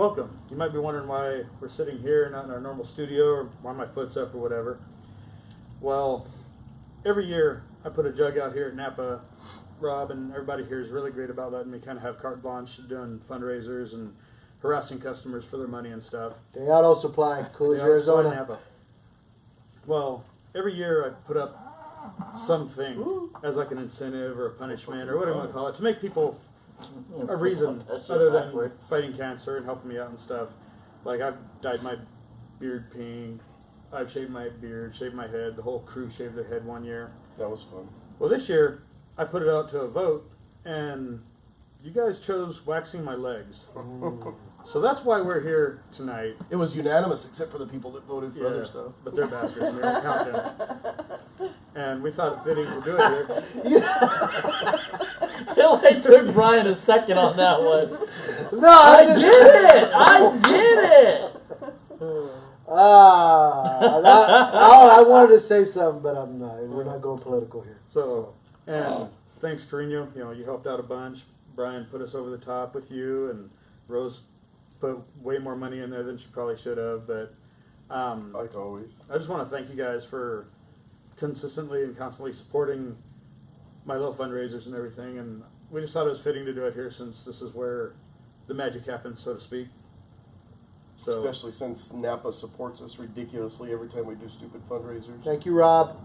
welcome. You might be wondering why we're sitting here, not in our normal studio, or why my foot's up or whatever. Well, every year I put a jug out here at Napa. Rob and everybody here is really great about letting me kind of have carte blanche doing fundraisers and harassing customers for their money and stuff. Day Auto Supply, Coolidge, They always go to Arizona. Napa. Well, every year I put up something as like an incentive or a punishment or whatever you want to call it to make people a reason other than fighting cancer and helping me out and stuff. Like I've dyed my beard pink, I've shaved my beard, shaved my head. The whole crew shaved their head one year. That was fun. Well, this year I put it out to a vote, and you guys chose waxing my legs. So that's why we're here tonight. It was unanimous except for the people that voted for other stuff. But they're bastards, and we don't count them. And we thought it fitting to do it here. It like took Brian a second on that one. No, I get it! I get it! I wanted to say something, but I'm not. We're not going political here. So, and thanks, Carino. You know, you helped out a bunch. Brian put us over the top with you, and Rose put way more money in there than she probably should have. But Like always. I just want to thank you guys for consistently and constantly supporting my little fundraisers and everything. And we just thought it was fitting to do it here since this is where the magic happens, so to speak. So, Especially since Napa supports us ridiculously every time we do stupid fundraisers. Thank you, Rob.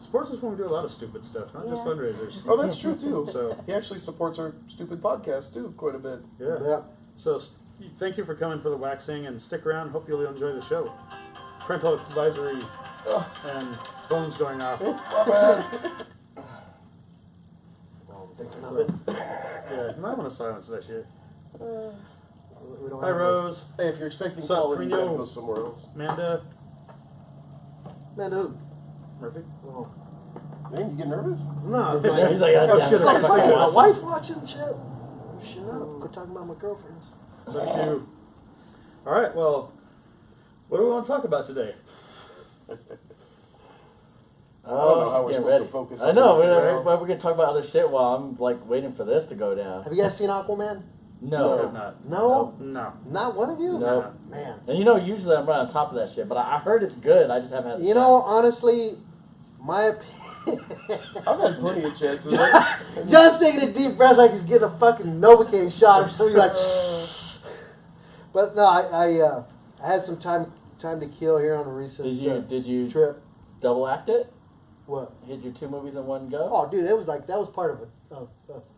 supports us when we do a lot of stupid stuff, not just fundraisers. Oh, that's true too. So, He actually supports our stupid podcast too quite a bit. yeah. So, thank you for coming for the waxing, and stick around. Hope you'll enjoy the show. Parental advisory and phones going off. Yeah, you might want to silence that shit. We don't Hi, have Rose. Hey, if you're expecting So, quality, you gotta Prino- go somewhere else. Amanda. Man, who? Murphy. Oh. Man, you get nervous? No, Yeah, he's like, Oh, God shit. damn it. fucking my Fuck. wife watching shit. Shut up. Quit talking about my girlfriends. Thank you. All right, well, what do we want to talk about today? I don't know how she's we're getting supposed ready. to focus I on know, anything we're else. going to talk about other shit while I'm like waiting for this to go down. Have you guys seen Aquaman? I No. have not. No? No. Not one of you? No. Man. And you know, usually I'm right on top of that shit, but I heard it's good. I just haven't had the You know, chance. honestly, my opinion. I've had plenty of chances. John's taking a deep breath like he's getting a fucking Novocaine shot or something. He's like, but no, I had some time to kill here on a recent Did you trip. double act it? What? Hit your 2 movies in one go? Oh, dude, it was like that was part of a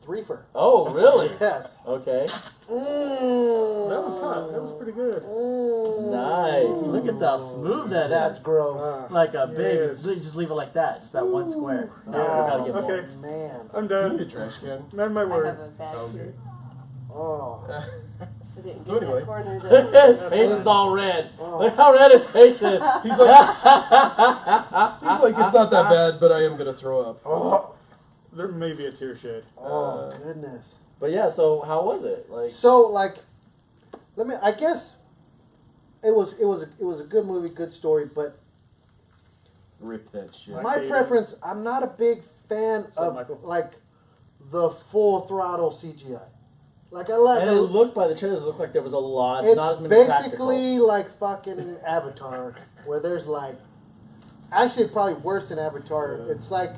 threefer. Oh, really? Yes. Okay. That one caught. That was pretty good. Nice. Look at how smooth that is. That's gross. Like a baby. Yes. Just leave it like that. Just that one square. No, Yeah. we gotta get more. Okay. Man. I'm Do you need a done. trash can? Not my I word. have a bag Okay. here. Oh. I didn't So get anyway. that corner His that face is all red. Oh. Look how red his face is. He's like, it's not that bad, but I am gonna throw up. Oh. There may be a tear shed. Oh goodness. But yeah, so how was it? Like, So like, I guess it was a good movie, good story, but Rip that shit. Like- my preference, I'm not a big fan So, of Michael? like the full throttle CGI. Like I like and it looked by the trailers, it looked like there was a lot. it's not as many basically like fucking Avatar, where there's like, actually probably worse than Avatar. Yeah. It's like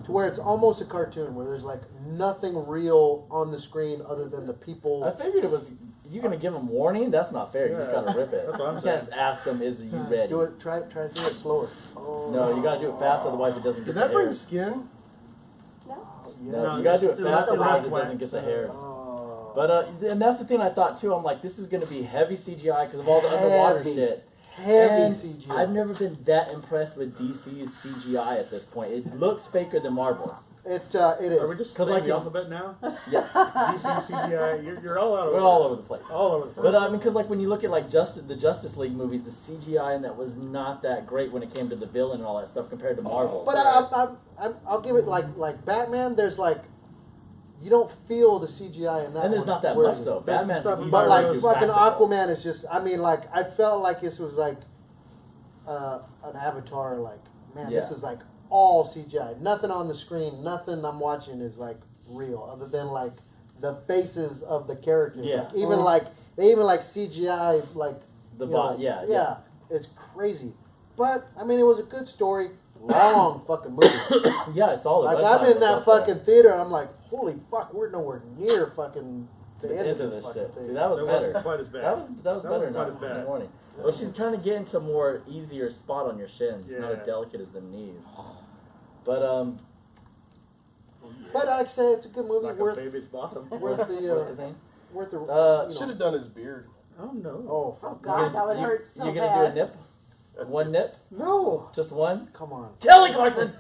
to where it's almost a cartoon, where there's like nothing real on the screen other than the people. I figured it was. You gonna give him warning? That's not fair. You just Yeah. gotta rip it. That's what I'm You saying. can't ask him, "Is you ready?" Do it. Try to do it slower. Oh. No, you gotta do it fast, otherwise it doesn't Did get that the bring hairs. skin? No? No, No, you gotta do it it's fast, the otherwise it wax. doesn't get the hairs. Oh. But and that's the thing I thought too. I'm like, this is gonna be heavy CGI because of all the underwater Heavy. shit. Heavy And CGI. I've never been that impressed with DC's CGI at this point. It looks faker than Marvel's. It Are we is. just 'Cause saying like the in- alphabet now? Yes, DC, CGI, you're all out of we're all over the place. All over the place. But I mean, because like when you look at like the Justice League movies, the CGI in that was not that great when it came to the villain and all that stuff compared to Marvel. But I'll give it like Batman. There's like, you don't feel the CGI in that. and there's one not that where- much though. Batman's But easy But to like do fucking practical. Aquaman is just. I mean, like I felt like this was like an Avatar. Like man, this Yeah. is like all CGI. Nothing on the screen. Nothing I'm watching is like real, other than like the faces of the characters. Yeah. Like, even like they even like CGI like The you bot, know, yeah. It's crazy, but I mean, it was a good story. Long fucking movie. Yeah, I saw it. Like that I'm time in that I was up fucking theater, and I'm like, holy fuck, we're nowhere near fucking the there. end of Into this this fucking shit. thing. See, that was That better. wasn't quite as bad. That was That better wasn't now quite as in the bad. morning. Well, she's trying to get into a more easier spot on your shins. It's not as Yeah. delicate as the knees. But But like I say, it's a good movie. Like Worth a baby's bottom. worth what the the thing? worth the. Uh, you Should know. have done his beard. Oh no. Oh Oh fuck God, that would hurt so You're bad. gonna do a nip? One nip? no! Just one? Come on. Kelly Clarkson.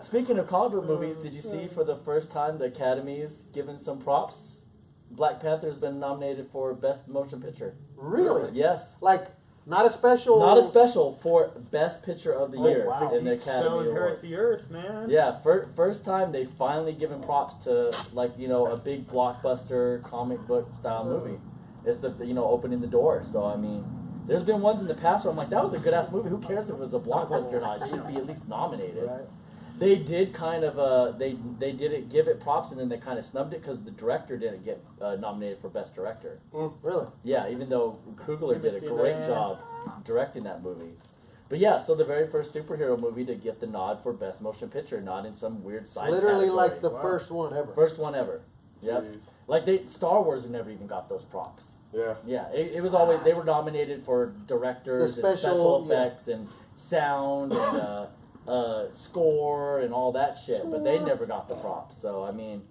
Speaking of comic book movies, did you see for the first time the Academy's given some props? Black Panther's been nominated for Best Motion Picture. Really? Yes. Like not a special. Not a special for Best Picture of the Oh, Year wow. in the Keep Academy selling her Awards. at the earth, man. Yeah, first time they finally given props to like a big blockbuster comic book style movie. It's the opening the door. So I mean, there's been ones in the past where I'm like, that was a good ass movie. Who cares if it was a blockbuster or not? It should be at least nominated. Right. They did kind of they didn't give it props and then they kind of snubbed it because the director didn't get nominated for Best Director. Really? Yeah, even though Krugler did a Missed it, great man. job directing that movie. But yeah, so the very first superhero movie to get the nod for Best Motion Picture, not in some weird side Literally category. like the Wow. first one ever. First one ever. Yep. Jeez. Like Star Wars never even got those props. Yeah. Yeah, it was always they were nominated for directors The and special special- yeah. effects and sound and score and all that shit, but they never got the props. So I mean,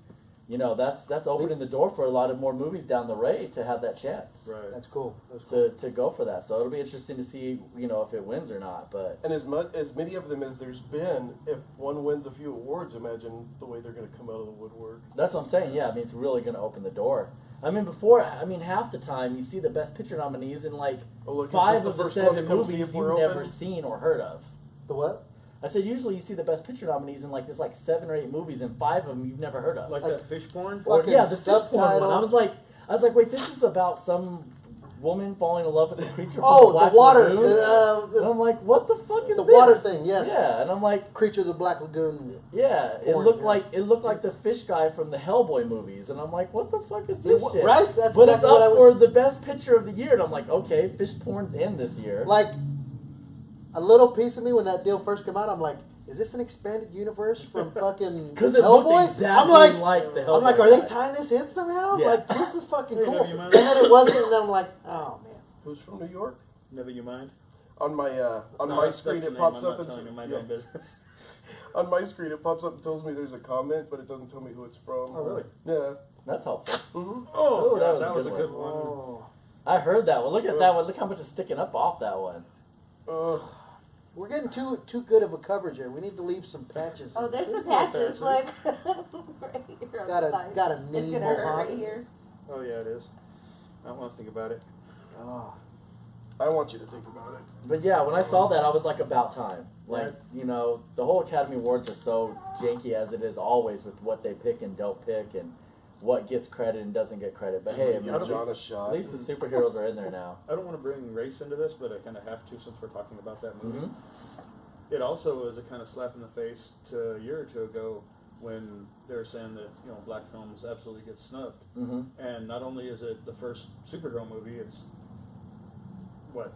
that's opening the door for a lot of more movies down the road to have that chance Right. That's cool. That's cool. to go for that. So it'll be interesting to see if it wins or not. But And as many of them as there's been, if one wins a few awards, imagine the way they're going to come out of the woodwork. that's what I'm saying. Yeah, I mean it's really going to open the door. I mean half the time you see the Best Picture nominees in like Oh, look, is 5 this the of the first one to 7 come see movies if you've we're never open? seen or heard of. The what? I said usually you see the Best Picture nominees in like there's like 7 or 8 movies and 5 of them you've never heard of. Like Like- that fish porn? Or, fucking yeah, the fish porn subtitle. one. I was like, wait, this is about some woman falling in love with a creature from Oh, the Black the water. Lagoon. And The I'm like, what the fuck is the this? water thing, yes. Yeah, and I'm like, Creature of the Black Lagoon. yeah, it Porn, looked yeah. like the fish guy from the Hellboy movies, and I'm like, what the fuck is this shit? Right? That's But exactly it's what I up would. for the Best Picture of the Year, and I'm like, okay, fish porn's in this year. Like, a little piece of me when that deal first came out, I'm like, is this an expanded universe from fucking Because it Hellboy? looked exactly I'm like, the Hellboy. I'm like, are they guy. tying this in somehow? Yeah. Like, this is fucking Hey, cool. never And mind. then it wasn't, and then I'm like, oh man. Who's from New York? Never you mind. On my No, my screen that's the it name. pops I'm up not and telling you my yeah. damn business. On my screen it pops up and tells me there's a comment, but it doesn't tell me who it's from. Oh, really? Yeah. That's helpful. Mm-hmm. Oh, that was that a was good a good one. one. Oh. I heard that one. Look at that one. Look how much is sticking up off that one. We're getting too good of a coverage here. We need to leave some patches. Oh, there's some no patches. patches. Look. Right here on Got the a side. got a It's knee gonna hurt mohawk. right here. Oh yeah, it is. I don't want to think about it. Oh. I want you to think about it. But yeah, when I saw that, I was like, about time. Like, the whole Academy Awards are so janky as it is always with what they pick and don't pick and what gets credit and doesn't get credit. But hey, I mean, Give at John a least, shot. at least the superheroes are in there now. I don't want to bring race into this, but I kind of have to since we're talking about that movie. Mm-hmm. It also was a kind of slap in the face to a year or two ago when they were saying that black films absolutely get snubbed. Mm-hmm. And not only is it the first superhero movie, it's what,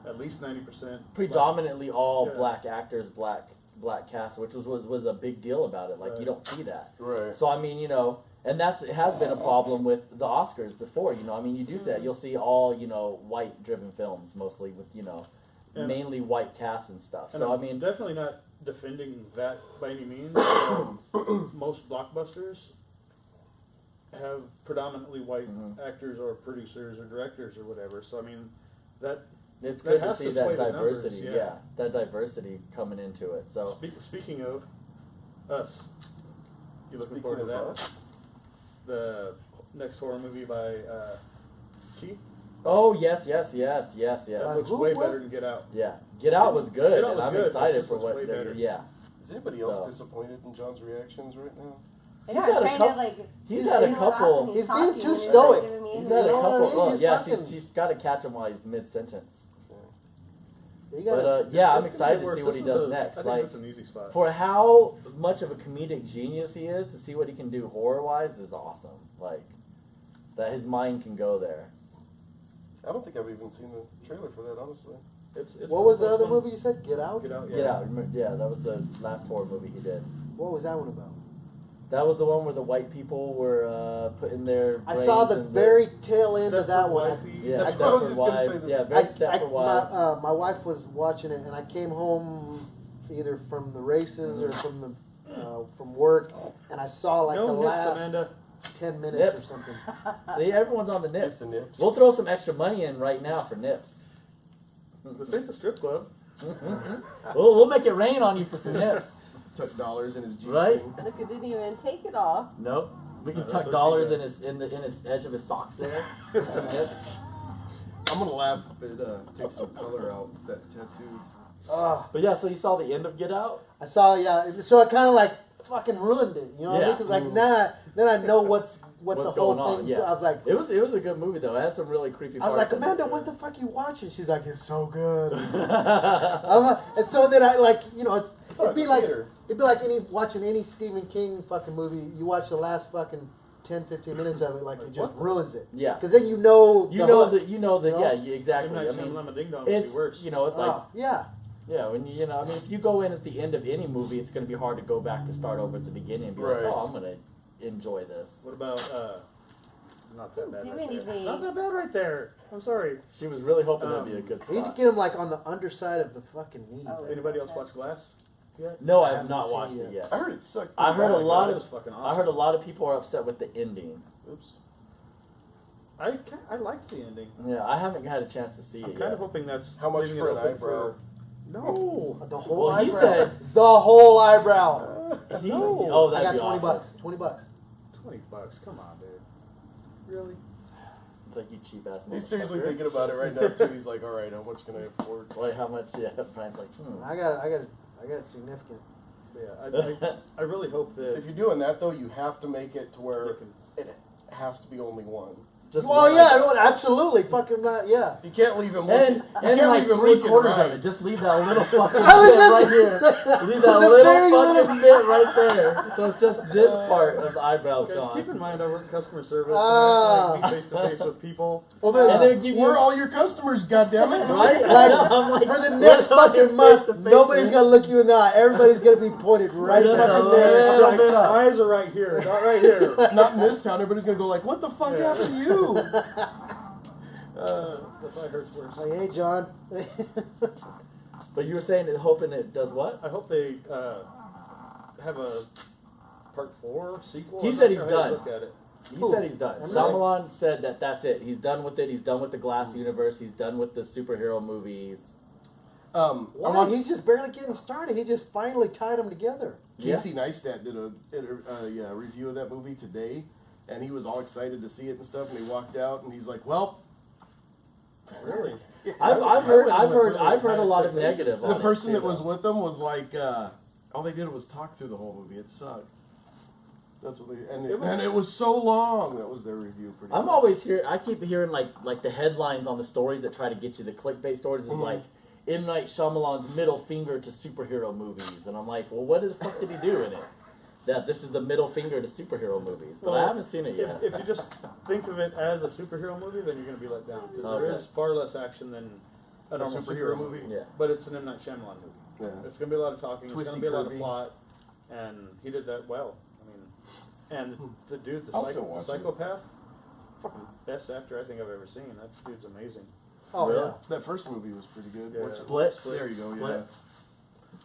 at least 90% Predominantly all Yeah. black actors, black cast, which was a big deal about it. Like, you Right. don't see that. Right. So I mean, and it has been a problem with the Oscars before. I mean, you do see that. You'll see all white-driven films mostly with And- mainly white casts and stuff. And So I I'm mean, definitely not defending that by any means. Most blockbusters have predominantly white Mhm. actors or producers or directors or whatever. So I mean, that it's that good to has see to that sway the numbers, diversity. yeah. That diversity coming into it. So speaking of us, you looking Speaking forward to of that? us. The next horror movie by Keith. oh yes. That looks who, way what? better than Get Out. Yeah, Get Out was good, Get Out and was I'm good, but excited this for looks what way they're. better. Yeah, Is anybody else So- disappointed in John's reactions right now? I He's know, I'm had a trying couple- to like. he's just had a reel it couple- off when He's being talking too and he's, like, stoic. giving me he's an had a You know what I couple. mean? Oh He's yeah, fucking- she's got to catch him while he's mid sentence. You But gotta, yeah, I'm It's excited gonna to be see worse. what he This is does next. I think Like that's an easy spot. for how much of a comedic genius he is, to see what he can do horror wise is awesome. Like that his mind can go there. I don't think I've even seen the trailer for that, honestly. It's what was the close other one. movie you said? Get Out? Get out. Yeah. Get out. Yeah, that was the last horror movie he did. What was that one about? That was the one where the white people were putting their. I saw the brains in very tail end of Stepford that one. Wifey. Yeah, That's what I was Stepford just gonna say, Wives. that- Yeah, very Stepford Wives. My wife was watching it, and I came home either from the races or from work, and I saw like no the nips, last Amanda. 10 minutes or Nips. something. See, everyone's on the Nips nips. and nips. We'll throw some extra money in right now for nips. This ain't the strip club. We'll make it rain on you for some nips. Tuck dollars in his G-string. Right? Look, it didn't even take it off. Nope. We can No, that's tuck what she dollars said. in his edge of his socks there for some nips. I'm gonna laugh if it takes some color out that tattoo. But yeah, so you saw the end of Get Out? I saw, so it kind of like fucking ruined it, you know what I mean? Yeah. Because like then I know what the What's whole going on, thing. yeah. I was like, It was a good movie though. It had some really creepy I was parts. like, in it. Amanda, what the fuck you watching? She's like, it's so good. And so then I like, it'd be like theater. watching any Stephen King fucking movie. You watch the last fucking 10, 15 minutes of it, like it just ruins it. Yeah. Because then you know You the know hook. that know? yeah, exactly. M. I Night mean, Shyamalan Ding Dong would be it's worse. it's like yeah. yeah, when I mean, if you go in at the end of any movie, it's going to be hard to go back to start over at the beginning and be Right. like, oh, I'm going to enjoy this. What about not that bad Do right there. anything. Not that bad right there. I'm sorry. She was really hoping that'd be a good You need to spot. get him like on the underside of the fucking knee. Oh. Anybody else watch Glass? Yet? No, I I have haven't not seen watched it it yet. I heard it sucked. I heard a Oh my lot God, of- it was fucking awesome. I heard a lot of people are upset with the ending. Oops. I liked the ending. Yeah, I haven't had a chance to see I'm it kind yet. of hoping that's How much leaving for it an open eyebrow? No. The whole Well, he eyebrow. said- The whole eyebrow. No. Oh, I that'd got be 20 awesome. bucks. 20 bucks. $20. Come on, dude. Really? It's like you cheap ass. He's seriously motherfucker. thinking about it right now too. He's like, all right, how much can I afford? Like how much? Yeah, Brian's like, I got significant. Yeah. I really hope that If you're doing that though, you have to make it to you where can. it has to be only one. Just Well, one yeah, eyebrow. no, absolutely, fucking not, yeah. You can't leave him And looking. and can't like leave him 3/4 right. of it. Just leave that little fucking I was bit just right gonna here. say that. Leave that The little very fucking bit right there. So it's just this part of the eyebrows Guys, gone. keep in mind I work customer service. Ah. And I have to like, be face to face with people. Well then, And they would give you- we're all your customers, goddammit. Right? Like, I'm like, For the let's next talk fucking month, face-to-face, nobody's man. gonna look you in the eye. Everybody's gonna be pointed right Just a fucking there. little Like, bit up. eyes are right here, not right here. Not in this town. Everybody's gonna go like, what the fuck Yeah. happened to you? That probably hurts worse. Like, hey, John. But you were saying that hoping it does what? I hope they have a part 4 sequel. He I'm said not he's sure how you done. Look at it. He Who? said he's done. Am I? Shyamalan said that that's it. He's done with it. He's done with the Glass universe. He's done with the superhero movies. I Why? watched He's just barely getting started. He just finally tied them together. Casey Neistat did a review of that movie today, and he was all excited to see it and stuff. And he walked out, and he's like, "Well, Really? I've heard a lot of negative on the it, person too, that was though. with them was like, all they did was talk through the whole movie. It sucked. That's what they and it was so long. That was their review. Pretty I'm much. always here. I keep hearing like the headlines on the stories that try to get you. The clickbait stories is like M. Night Shyamalan's middle finger to superhero movies, and I'm like, well, what the fuck did he do in it? That this is the middle finger to superhero movies, but I Well, haven't seen it yet. If you just think of it as a superhero movie, then you're going to be let down. Because there Okay. is far less action than a normal superhero movie. Yeah. But it's an M. Night Shyamalan movie. Yeah. There's going to be a lot of talking. There's Twisty, going to be a lot of curvy. plot. And he did that well. I mean, and the dude, I'll still watch it. psychopath, fucking best actor I think I've ever seen. That dude's amazing. Oh, Really? yeah. That first movie was pretty good. Yeah. What's- Split? There you go. Split? Yeah.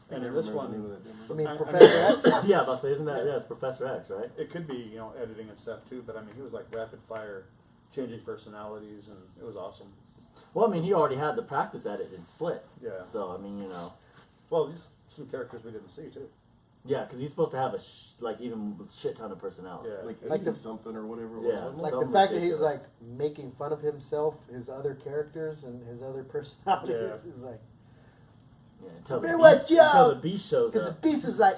And I in never this remember the name one, of that damn I movie. mean, I- Professor X. Yeah, but isn't that it's Professor X, right? it could be, editing and stuff too, but I mean, he was like rapid fire, changing personalities, and it was awesome. Well, I mean, he already had the practice at it in Split, Yeah. so I mean, Well, just some characters we didn't see too. yeah, because he's supposed to have a even shit ton of personality. Yeah. Like Like 80 the- something or whatever it Yeah. was. wasn't Like it? the Some fact that he's ridiculous. like making fun of himself, his other characters, and his other personalities Yeah. is like, Yeah, until Bear the West beast, until Joe! the beast shows because the up. beast is like,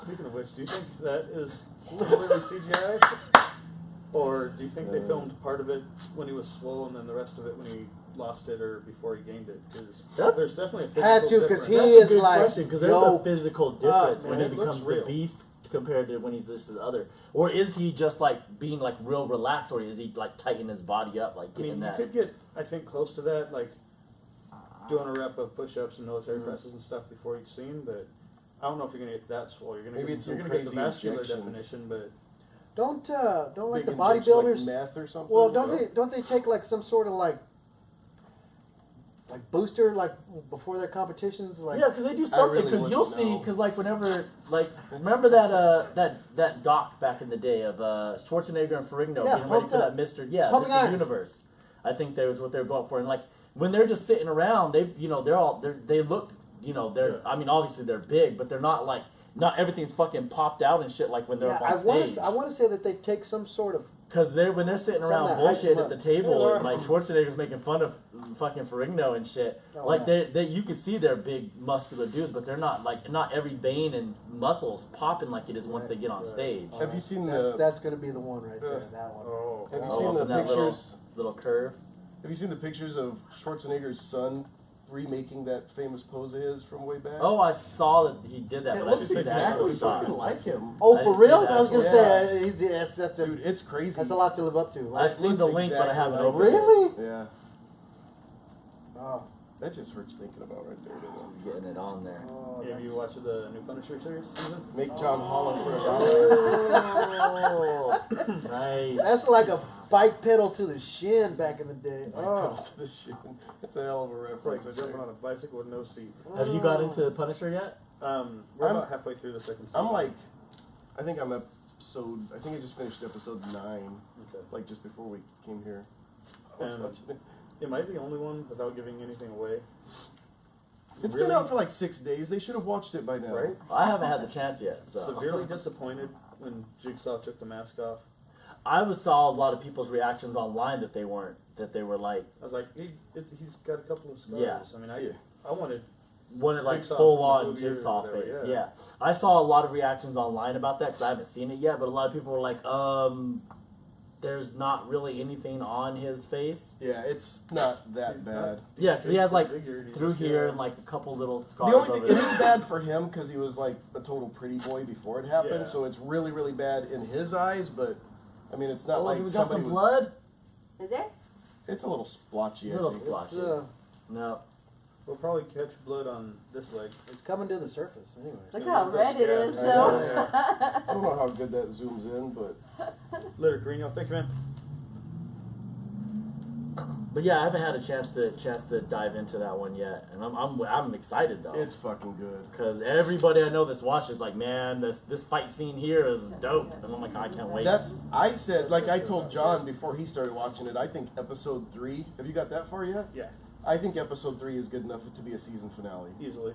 Speaking of which, do you think that is completely CGI? Or do you think they filmed part of it when he was swole and then the rest of it when he lost it or before he gained it. Because That's- there's definitely a physical Had to, 'cause difference. he That's is a good like, question because there's yo, a physical difference when man, he it looks becomes the real. beast compared to when he's just his other. Or is he just like being like real relaxed, or is he like tightening his body up, like I getting mean, you that? could get, I think, close to that, like doing a rep of push-ups and military presses and stuff before each scene, but I don't know if you're gonna get that swole. You're gonna Maybe get, it's you're some gonna get the crazy vascular injections. definition, but don't like Big the injection, bodybuilders. like meth or something. Well, don't they take like some sort of like booster like before their competitions? Like Yeah, because they do something. really Because wouldn't you'll see. know. Because like whenever, like remember that doc back in the day of Schwarzenegger and Ferrigno Yeah, being ready Pumped for Up. that Mr. Pumping Mr. Iron. Universe. I think that was what they were going for, and like when they're just sitting around, they they look they're Yeah. I mean obviously they're big, but they're not like not everything's fucking popped out and shit like when they're yeah, up I on want stage. to say that they take some sort of Because when they're sitting Something around that hypes bullshit them at the up. table Yeah. and like Schwarzenegger's making fun of fucking Ferrigno and shit, Oh, like yeah. they you can see they're big muscular dudes, but they're not like not every vein and muscles popping like it is once they get on Right. stage. Have you seen that's going to be the one right there. That one. oh, Have you Oh, seen up the in that pictures? little curve? Have you seen the pictures of Schwarzenegger's son remaking that famous pose of his from way back? Oh, I saw that he did that. it but I looks didn't see the actual exactly shot. fucking like him. Oh, I for didn't see real? the I was going to actual- say that's a Dude, it's crazy. that's a lot to live up to. I've seen the looks link, but I exactly haven't like opened it. Really? Yeah, Oh, that just hurts thinking about right there. Doesn't it? Getting it on there. oh, have you watched the new Punisher series season? Make John Holland for $1. Oh, nice. that's like a bike pedal to the shin back in the day. Pedal Oh. to the shin. That's a hell of a It's reference. like right jumping there. on a bicycle with no seat. Have you got into Punisher yet? We're I'm- about halfway through the second season. I'm like, I think I just finished episode 9, okay. like just before we came here. Am I the only one without giving anything away? It's Really? been out for like 6 days. They should have watched it by now. Right? I haven't had the chance yet. So Severely disappointed when Jigsaw took the mask off. saw a lot of people's reactions online that they were like I was like, he's got a couple of scars. Yeah. I mean, Yeah. I wanted. wanted like Jigsaw full from on the movie or Jigsaw whatever, face. yeah. Yeah, I saw a lot of reactions online about that because I haven't seen it yet. But a lot of people were like, there's not really anything on his face. Yeah, it's not that he's bad. not Yeah, because he has like disfigured, he's through just, here yeah. and like a couple little scars. The only over thing, it there. is bad for him because he was like a total pretty boy before it happened, Yeah. so it's really, really bad in his eyes. But I mean, it's not Oh, like we got somebody. some would- blood. Is there? It's a little splotchy. I Little think. splotch. It's, No, We'll probably catch blood on this leg. it's coming to the surface anyway. Look Yeah, how that's red it scabs. is, I though. know. I don't know how good that zooms in, but Later, Carino. Thank you, man. but yeah, I haven't had a chance to dive into that one yet, and I'm excited though. it's fucking good. Because everybody I know that's watched is like, man, this fight scene here is dope, and I'm like, I can't wait. I said, like I told John before he started watching it, I think episode 3, have you got that far yet? Yeah, I think episode 3 is good enough to be a season finale. easily.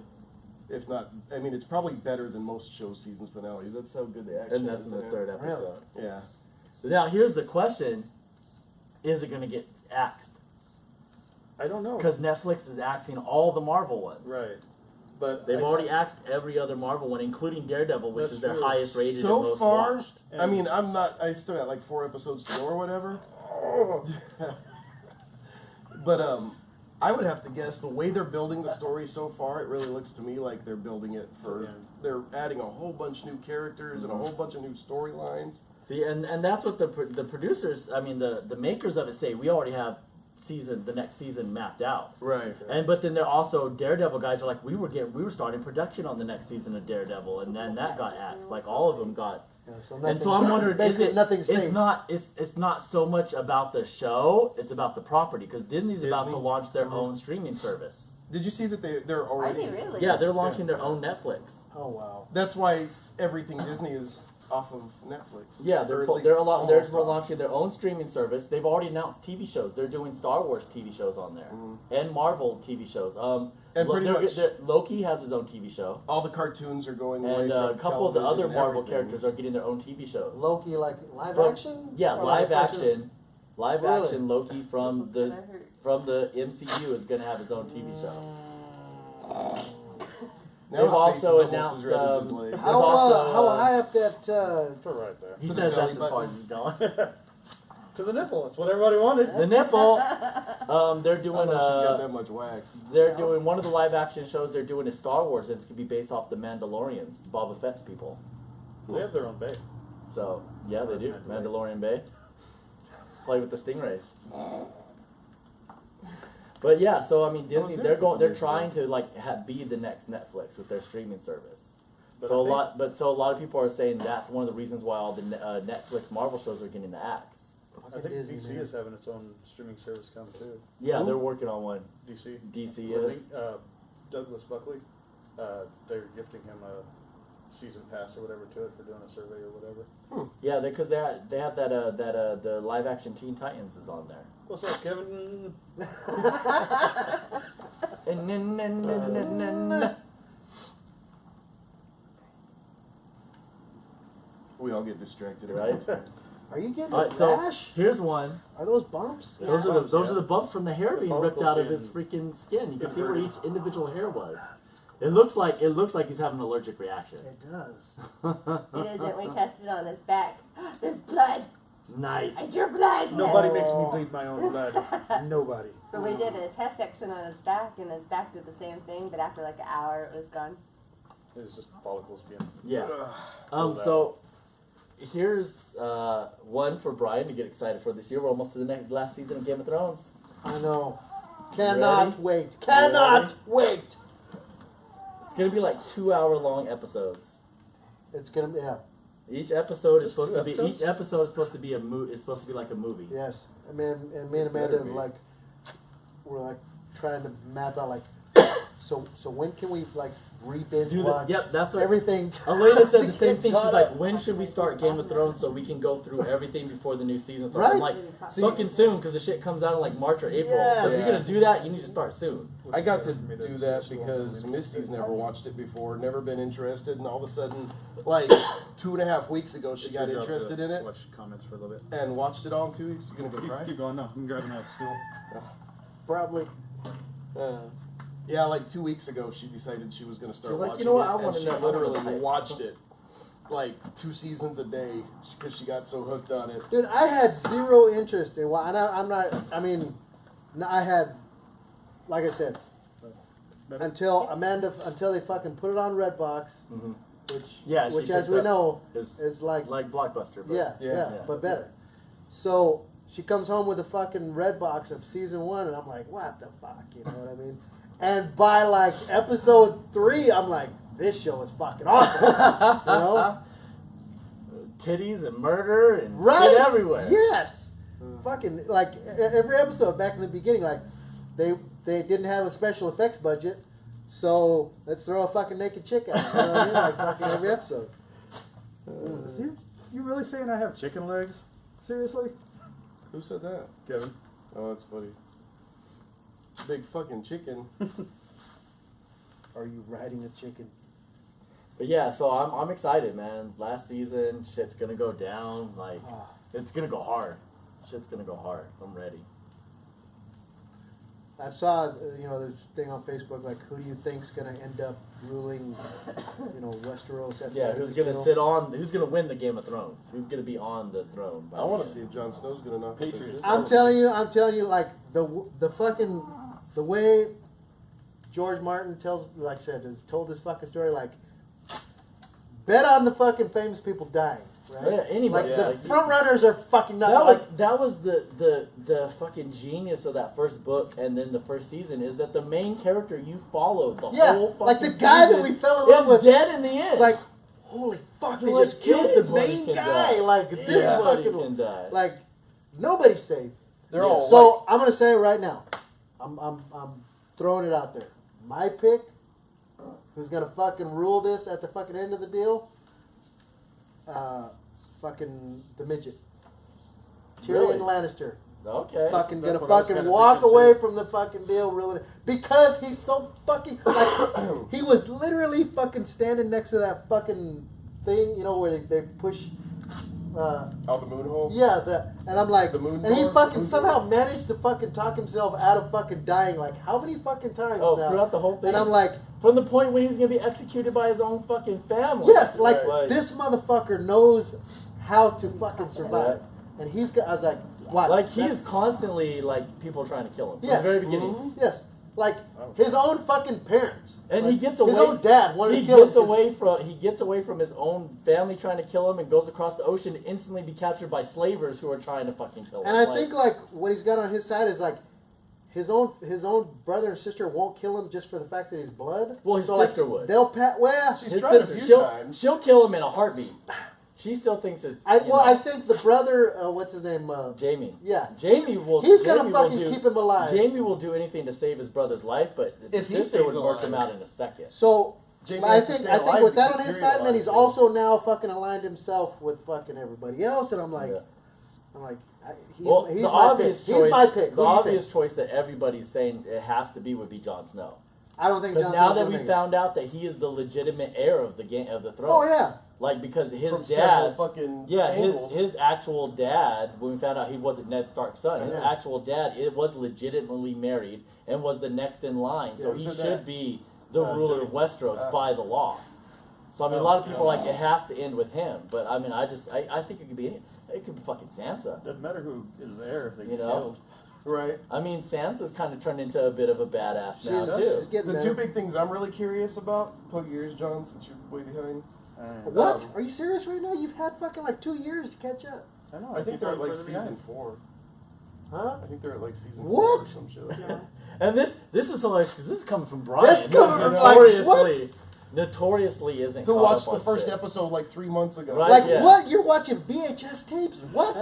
If not, I mean, it's probably better than most show seasons finales. That's how good the action and that's is in the there. third episode. Yeah. Now here's the question: is it going to get axed? I don't know. Because Netflix is axing all the Marvel ones. Right, but They've I- already axed every other Marvel one, inclling Daredevil, which That's is their true. highest rated and So most far, watched. I mean, I still got like 4 episodes to go or whatever. But I would have to guess the way they're building the story so far, it really looks to me like they're building it for. Yeah. They're adding a whole bunch new characters and a whole bunch of new storylines. See, and that's what the producers, I mean the makers of it say. We already have the next season mapped out. Right. And but then they're also Daredevil guys are like we were starting production on the next season of Daredevil, and then that got axed. Like all of them got. Yeah, so And so I'm wondering, is basically it? nothing's safe. It's not so much about the show; it's about the property because Disney's about to Disney? launch their own streaming service. Did you see that they're Are already? they really? Yeah, they're launching their own Netflix. Oh wow. That's why everything Disney is off of Netflix. Yeah, Or they're at least they're almost off. launching their own streaming service. They've already announced TV shows. They're doing Star Wars TV shows on there and Marvel TV shows. And pretty much- Loki has his own TV show, All the cartoons are going away and from a couple of the television other and Marvel everything. characters are getting their own TV shows. Loki, like live From- action? Yeah, Or live like cartoon? action. Live Really? action Loki from This is the gonna hurt. MCU is going to have his own TV show. Now They've his face also is almost announced, as red as his leg. There's How also, how high up that? For right there. He To says the that's as belly far button. as he's going. To the nipple. That's what everybody wanted. The nipple. They're I doing don't know if she's got that much wax. they're doing one of the live action shows they're doing is Star Wars, and it's gonna be based off the Mandalorians, Boba Fett's people. They have their own bay. So yeah, they do. Mandalorian Bay. Play with the stingrays. But yeah, so I mean Disney, they're trying to like be the next Netflix with their streaming service. But So I think- a lot of people are saying that's one of the reasons why all the Netflix Marvel shows are getting the axe. I think Disney, DC man. is having its own streaming service come too. Yeah, they're working on one. DC. DC So I is. think, Douglas Buckley, they're gifting him a season pass or whatever to it for doing a survey or whatever. Yeah, because they have that the live action Teen Titans is on there. What's up, Kevin? We all get distracted, Right? Are you getting All a right, so rash? here's one. Are those bumps? Yeah. Those are the bumps from the hair The being ripped follicles out of being his freaking skin. You can see where each individual hair was. It looks like he's having an allergic reaction. It does. It isn't. We tested on his back. There's blood. Nice. I drew blood. Nobody makes me bleed my own blood. Nobody. But we did a test section on his back, and his back did the same thing, but after like an hour, it was gone. It's just follicles being. Yeah. pulled out. So here's one for Brian to get excited for this year. We're almost to the last season of Game of Thrones. I know. Cannot Ready? wait. Cannot wait. It's gonna be like 2-hour long episodes. It's gonna be, yeah. Each episode is Just supposed two to be episodes? each episode is supposed to be it's supposed to be like a movie. Yes. I mean, and me and Amanda better be. like we're like trying to map out like so when can we like re-binge Do watch yep, that's what everything? Elena said the to same get thing. She's caught like, up. when should we start Game of Thrones so we can go through everything before the new season starts? I'm Right. like, See- fucking soon, because the shit comes out in like March or April. So if Yes. you're gonna do that, you need to start soon. I got to do that because Misty's never watched it before, never been interested, and all of a sudden, like 2.5 weeks ago, she It's got your job interested to in it Watch comments for a little bit. and watched it all in 2 weeks. You gonna go try? Keep going. No, I'm grabbing a stool. Probably. Yeah, like 2 weeks ago, she decided she was gonna start She's like, watching you know what, I it, and wanna she know- I wanna literally know. watched it like 2 seasons a day because she got so hooked on it. Dude, I had zero interest in why. I'm not. I mean, I had, like I said, Better? until they fucking put it on Redbox, Mhm. which Yeah, she which as picked we up know Is is like Blockbuster. But yeah, Yeah. but better. So she comes home with a fucking Redbox of season 1, and I'm like, what the fuck, you know what I mean? And by like episode 3, I'm like, this show is fucking awesome, you know? Titties and murder and Right? shit everywhere. Yes. Fucking like every episode back in the beginning, like they didn't have a special effects budget, so let's throw a fucking naked chick out. You know what I mean? Like fucking every episode. You really saying I have chicken legs? Seriously? Who said that? Kevin. Oh, that's funny. Big fucking chicken. Are you riding a chicken? But yeah, so I'm excited, man. Last season, shit's gonna go down. Like, Ah. it's gonna go hard. Shit's gonna go hard. I'm ready. I saw, this thing on Facebook, like, who do you think's gonna end up ruling, Westeros? After Yeah, the who's gonna spin-off? who's gonna win the Game of Thrones? Who's gonna be on the throne? by I want the to see end? if Jon Snow's gonna knock Patriots. I'm telling you, like the way George Martin has told this fucking story, like, bet on the fucking famous people dying, right? Yeah, anybody. Like Yeah, the like, front runners are fucking not. that was the fucking genius of that first book and then the first season is that the main character you followed the Yeah, whole fucking like the guy that season we fell in love is with. dead in the end. It's like, holy fuck, they Like, just killed the anybody main can guy. die. Like this Anybody fucking, can die. like nobody's safe. They're Yeah. all So I'm gonna say it right now. I'm throwing it out there. My pick, who's gonna fucking rule this at the fucking end of the deal? Fucking the midget. Tyrion Really? Lannister. Okay. Fucking That's gonna what I was fucking kinda walk thinking, away too. from the fucking deal ruling it because he's so fucking like he was literally fucking standing next to that fucking thing, where they push out the moon hole. yeah, and I'm like, The moon and he door? fucking Moon somehow managed to fucking talk himself out of fucking dying. Like, how many fucking times Oh, now? throughout the whole thing. And I'm like, from the point when he's gonna be executed by his own fucking family. yes, like Right. this motherfucker knows how to fucking survive. And he's got. I was like, Watch. Like he is constantly like people trying to kill him from Yes. the very beginning. Yes, like his own fucking parents. And Like, he gets away. His own dad wanted He to kill gets him. away from his own family trying to kill him, and goes across the ocean to instantly be captured by slavers who are trying to fucking kill him. And I think like what he's got on his side is like his own brother and sister won't kill him just for the fact that he's blood. Well, his so, sister like, would. They'll well. She's his tried a sister, few she'll times. she'll kill him in a heartbeat. She still thinks it's. I think the brother, what's his name? Jamie. Yeah, Jamie will. He's Jamie gonna will fucking keep him alive. Jamie will do anything to save his brother's life, but If his he sister stays would work him alive. out in a second. So Jamie I has to think stay I think alive with to that keep on his Tyrion side, and then alive, he's too. also now fucking aligned himself with fucking everybody else, and I'm like, Yeah. he's, Well, he's the my obvious pick. choice. He's my pick. Who The do you obvious think? choice that everybody's saying it has to be would be Jon Snow. I don't think. But Jon now Snow's that gonna we make it. found out that he is the legitimate heir of the throne. Oh yeah. Like because his From several dad. fucking Yeah, angles. his actual dad, when we found out he wasn't Ned Stark's son, his Yeah. actual dad was legitimately married and was the next in line. So Yeah, he so should that- be the ruler of Westeros by the law. So I mean, a Oh, lot of people are yeah. like it has to end with him, but I mean, I think it could be it could be fucking Sansa. Doesn't matter who is there if they You get know? killed. Right. I mean, Sansa's kind of turned into a bit of a badass now She's too. getting The there. two big things I'm really curious about. Plug your ears, John, since you're way behind. What? Um, Are you serious right now? You've had fucking like 2 years to catch up. I know. I think they're at like further season behind. 4. Huh? I think they're at like season What? 4 or some shit like that. And this is hilarious because this is coming from Brian. That's coming who from, like, notoriously isn't. Who caught watched up the on first shit. episode like 3 months ago. Right. Like yeah. what? You're watching VHS tapes? What?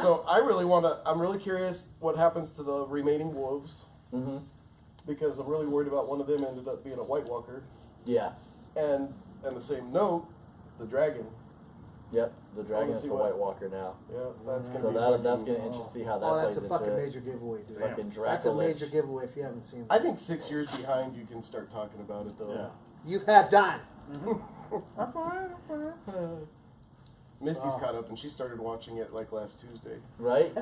So I'm really curious what happens to the remaining wolves. Mm-hmm. Because I'm really worried about one of them ended up being a White Walker. Yeah. And on the same note, the dragon. Yep. The dragon is see a what- White Walker now. Yeah, that's gonna So be that's fucking- gonna interesting to see how that Oh, plays that's a into fucking major giveaway, dude. fucking That's a Draco major giveaway if you haven't seen it. I think 6 years behind you can start talking about it though. Yeah. You've had time. Misty's Oh. caught up and she started watching it like last Tuesday. right?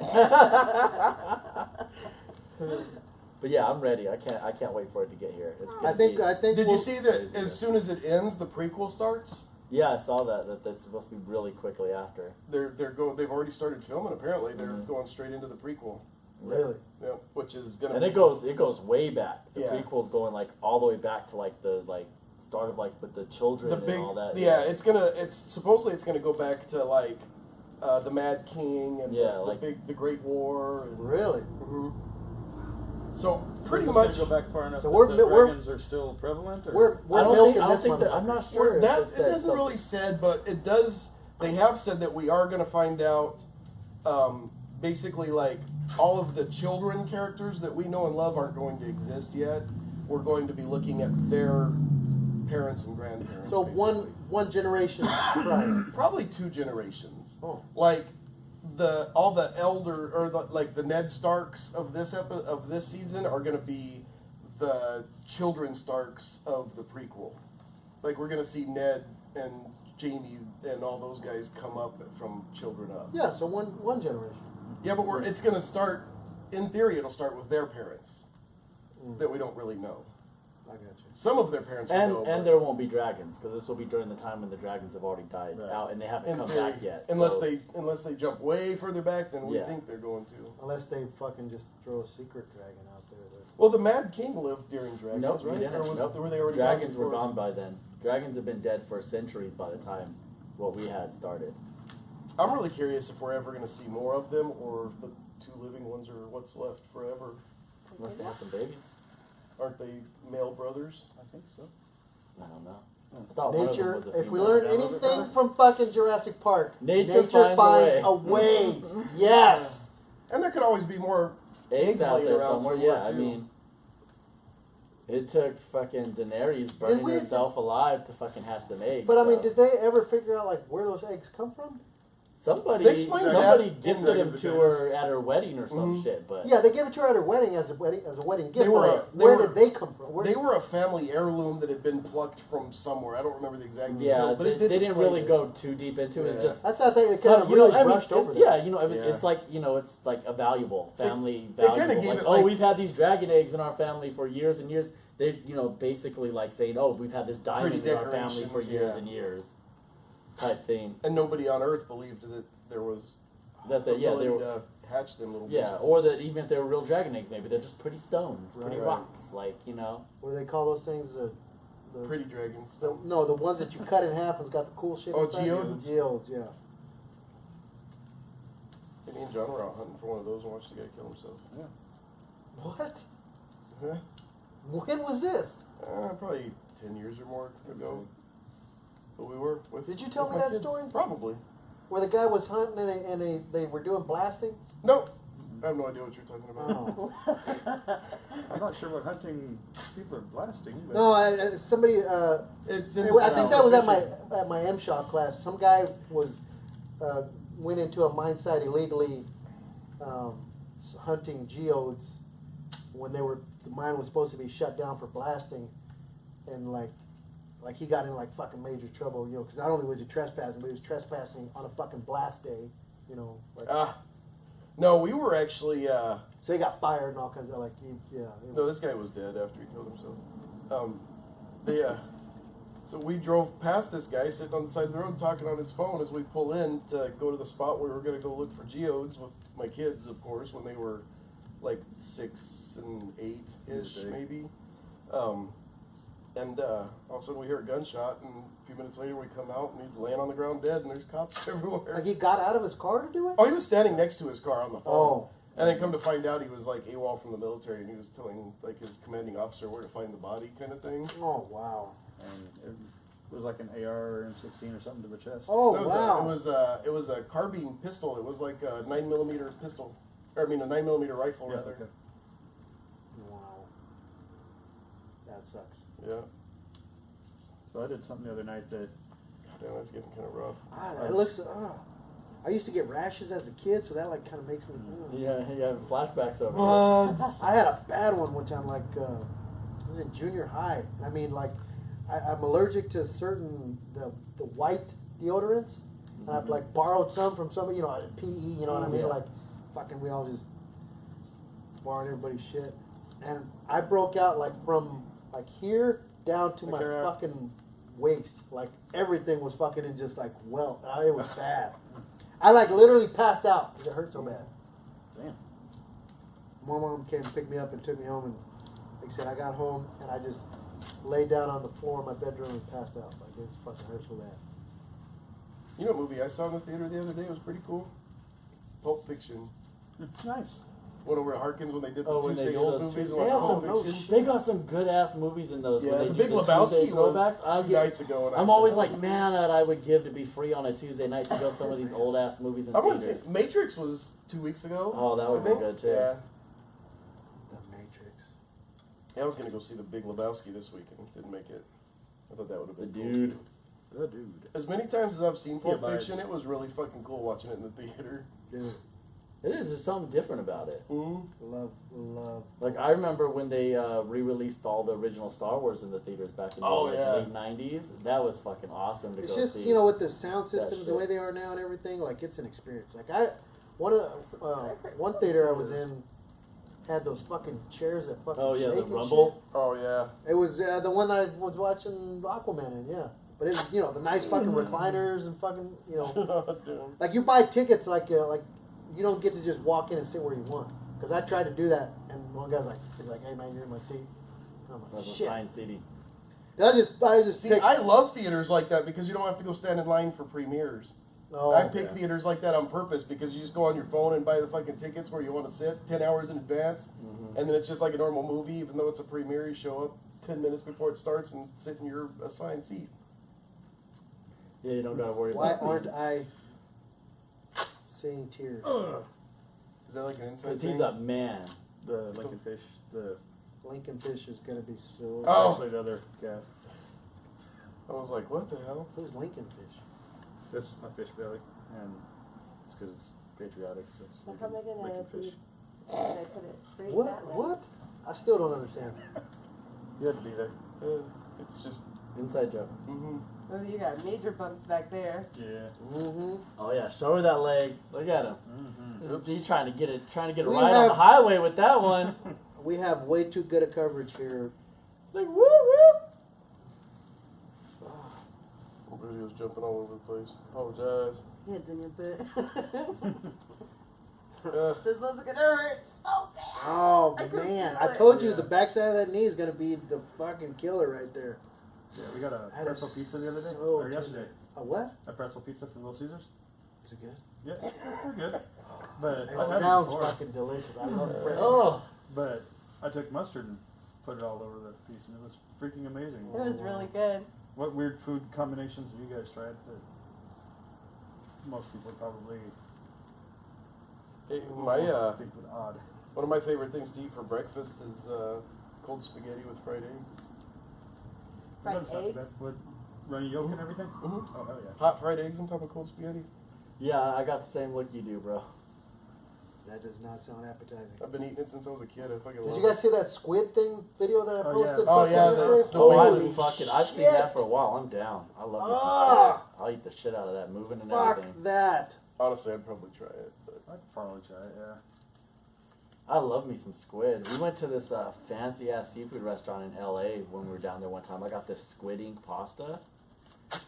But yeah, I'm ready. I can't wait for it to get here. It's gonna I think Did you we'll- see that as soon as it ends, the prequel starts? Yeah, I saw that's supposed to be really quickly after. They've already started filming. Apparently, they're Mhm. going straight into the prequel. Really? Yeah, which is gonna. And be, it goes way back. The Yeah. prequel's going like all the way back to like the start of like with the children the and big. all that. Yeah, it's supposedly it's gonna go back to like the Mad King and Yeah, the like- the Great War. And, Really? Mhm. So pretty We're much just gonna go back far enough So that we're- the we're- dragons are still prevalent. Or? We're milking this one. I'm not sure. if that it it said doesn't really said, but it does. They have said that we are gonna find out. Basically, like all of the children characters that we know and love aren't going to exist yet. We're going to be looking at their parents and grandparents. So basically. one generation prior. probably 2 generations. Oh. Like all the elder or the Ned Starks of this season are going to be the children Starks of the prequel. Like we're going to see Ned and Jamie and all those guys come up from children up. Yeah, so one generation. Yeah, but it's going to start. In theory, it'll start with their parents Mm. that we don't really know. I got you. Some of their parents we know, And but there won't be dragons because this will be during the time when the dragons have already died Right. out and they haven't in come theory, back yet. unless so- they jump way further back than we Yeah. think they're going to. Unless they fucking just throw a secret dragon out there. Well, the Mad King lived during dragons, Nope, right? we didn't. Or Nope. were they already Dragons gone were before? gone by then. Dragons have been dead for centuries by the time what we had started. I'm really curious if we're ever going to see more of them, or if the 2 living ones are what's left forever. Unless they have some babies. Aren't they male brothers? I think so. I don't know. I thought one of them Nature, was a if we female. learn anything from fucking Jurassic Park, Nature finds finds a way. Yes. And there could always be more. Eggs out laying there around somewhere, somewhere, yeah. I too. mean, it took fucking Daenerys burning we- herself alive to fucking hatch them eggs. But I mean, so. did they ever figure out like where those eggs come from? Somebody, They explained somebody that in gifted the him to Daenerys. her at her wedding or some Mhm. shit. But Yeah, they gave it to her at her wedding as a wedding gift. They were but, a- like, they where were- did they come from? Where They were a family heirloom that had been plucked from somewhere. I don't remember the exact yeah, details, but they, it did they didn't explain really it. go too deep into it. It's Yeah. just That's how they kind so, of you know, really I mean, brushed over it's, that. yeah, you know, Yeah. it's like it's like a valuable family they kinda valuable. gave Like, it, oh, like- we've had these dragon eggs in our family for years and years. They, basically like saying, oh, we've had this diamond Pretty in our family for decorations, years yeah. and years, type thing. And nobody on Earth believed that there was That they, yeah, they ability were, to hatch them little yeah, bitches. or that even if they were real dragon eggs, maybe they're just pretty stones, pretty Right. rocks, like, you know. What do they call those things? The Pretty dragons. no, the ones that you cut in half and's got the cool shit Oh, inside. geodes? Geodes, yeah. Me and John were out hunting for one of those and watched the guy kill himself. What? Yeah. When was this? Probably 10 years or more ago. But we were with. Did you tell with me my that kids. story? Probably. Where the guy was hunting and they were doing blasting? No. I have no idea what you're talking about. Oh. I'm not sure what hunting people are blasting. But No, somebody. It's in I think that was at my M Shop class. Some guy was went into a mine site illegally, hunting geodes when the mine was supposed to be shut down for blasting, and like he got in like fucking major trouble, you know, because not only was he trespassing, but he was trespassing on a fucking blast day, you know. Like, No, we were actually. so he got fired and all kinds of No, this guy was dead after he killed himself. But yeah. So we drove past this guy sitting on the side of the road talking on his phone as we pull in to go to the spot where we were going to go look for geodes with my kids, of course, when they were like 6 and 8-ish, maybe. And all of a sudden we hear a gunshot, and a few minutes later we come out and he's laying on the ground dead, and there's cops everywhere. Like he got out of his car to do it? Oh, he was standing next to his car on the phone. Oh. And then come to find out he was like AWOL from the military, and he was telling like his commanding officer where to find the body, kind of thing. Oh, wow. and it was like an AR or M16 or something to the chest. Oh, It was wow. it was a carbine pistol. It was like a 9mm pistol, or I mean a 9mm rifle Yeah, rather. okay. Wow. That sucks. Yeah. So I did something the other night that God damn, that's getting kind of rough. It looks. I used to get rashes as a kid, so that like kind of makes me. Yeah, yeah, flashbacks over I had a bad one time, like I was in junior high. I mean, like I'm allergic to certain the white deodorants, and I've like borrowed some from somebody, you know, at PE. You know what I mean? Yeah. Like fucking, we all just borrowed everybody's shit, and I broke out like from like here down to my Okay. fucking waist. Like everything was fucking in just like welt. It was bad. I like literally passed out because it hurt so bad. Damn. My mom came and picked me up and took me home, and like I said, I got home and I just laid down on the floor in my bedroom and passed out. Like it fucking hurt so bad. You know what movie I saw in the theater the other day? It was pretty cool. Pulp Fiction. Nice. Went over to Harkins when they did the Oh, when they Tuesday do old those movies. Tuesday- and they, watched have Pulp some, Fiction. they got some good ass movies in those. Yeah, when they The do Big the Lebowski Tuesday was throwbacks. 2 nights ago. And I'm always like, man, that I would give to be free on a Tuesday night to go some of these old ass movies in I want to theaters. say Matrix was 2 weeks ago. Oh, that would I be think. good, too. Yeah. The Matrix. I was gonna go see The Big Lebowski this weekend. Didn't make it. I thought that would have The been cool, dude. too. The dude. As many times as I've seen Pulp Yeah, but- Fiction, it was really fucking cool watching it in the theater. Dude, It is. There's something different about it. Mm-hmm. love. Like I remember when they re-released all the original Star Wars in the theaters back in the Oh, yeah. late '90s. That was fucking awesome to It's go just see. you know with the sound that systems the shit. way they are now and everything. Like it's an experience. Like one theater I was in had those fucking chairs that fucking Oh yeah, shake the and Rumble. Oh yeah. shit. It was the one that I was watching Aquaman in. Yeah, but it was the nice fucking recliners and fucking like you buy tickets like you don't get to just walk in and sit where you want. Because I tried to do that, and one guy's like, hey man, you're in my seat. And I'm like, That's a shit. signed CD. I just See, picked. I love theaters like that because you don't have to go stand in line for premieres. Oh, I pick theaters like that on purpose because you just go on your phone and buy the fucking tickets where you want to sit 10 hours in advance, and then it's just like a normal movie. Even though it's a premiere, you show up 10 minutes before it starts and sit in your assigned seat. Yeah, you don't gotta worry Why about. aren't I seeing tears? Is that like an inside Because thing? he's a man. The Lincoln Fish. The Lincoln Fish is gonna be so. Oh. actually the other guy. I was like, what the hell? Who's Lincoln Fish? That's my fish belly, and it's because it's patriotic. So it's How come they're gonna Lincoln be? Fish. Should I put it straight What? that way? What? I still don't understand. You had to be there. It's just. Inside joke. Mm-hmm. Oh, you got major bumps back there. Yeah. Mm-hmm. Oh yeah, show her that leg. Look at him. Mm-hmm. He's trying to get a We ride on the have- highway with that one. We have way too good a coverage here. Like whoop whoop. Video's jumping all over the place. Apologize. Heads in your butt. Uh, This one's gonna hurt. Oh man. Oh I can man, feel I it. told you Yeah. the backside of that knee is gonna be the fucking killer right there. Yeah, we got a That pretzel is pizza the other day, so or tender. yesterday. A what? A pretzel pizza from Little Caesars. Is it good? Yeah, they're good. But It I've had it sounds before. fucking delicious. I love pretzels. Oh, But I took mustard and put it all over the piece, and it was freaking amazing. It was really good. What weird food combinations have you guys tried that most people probably hey, think would odd? one of my favorite things to eat for breakfast is cold spaghetti with fried eggs. Fried That's not eggs? bad. With runny yolk and everything? Mhm. Oh, hell yeah. Hot fried eggs on top of cold spaghetti. yeah, I got the same look you do, bro. That does not sound appetizing. I've been eating it since I was a kid. I fucking Did love you guys see that squid thing video that I Oh, posted? yeah. Oh, yeah, fucking the- yesterday? the Holy I've seen shit. that for a while. I'm down. I love me some Ah. squid. I'll eat the shit out of that, moving and Fuck everything. that. it. Honestly, I'd probably try it. But I'd probably try it, yeah. I love me some squid. We went to this fancy ass seafood restaurant in LA when we were down there one time. I got this squid ink pasta.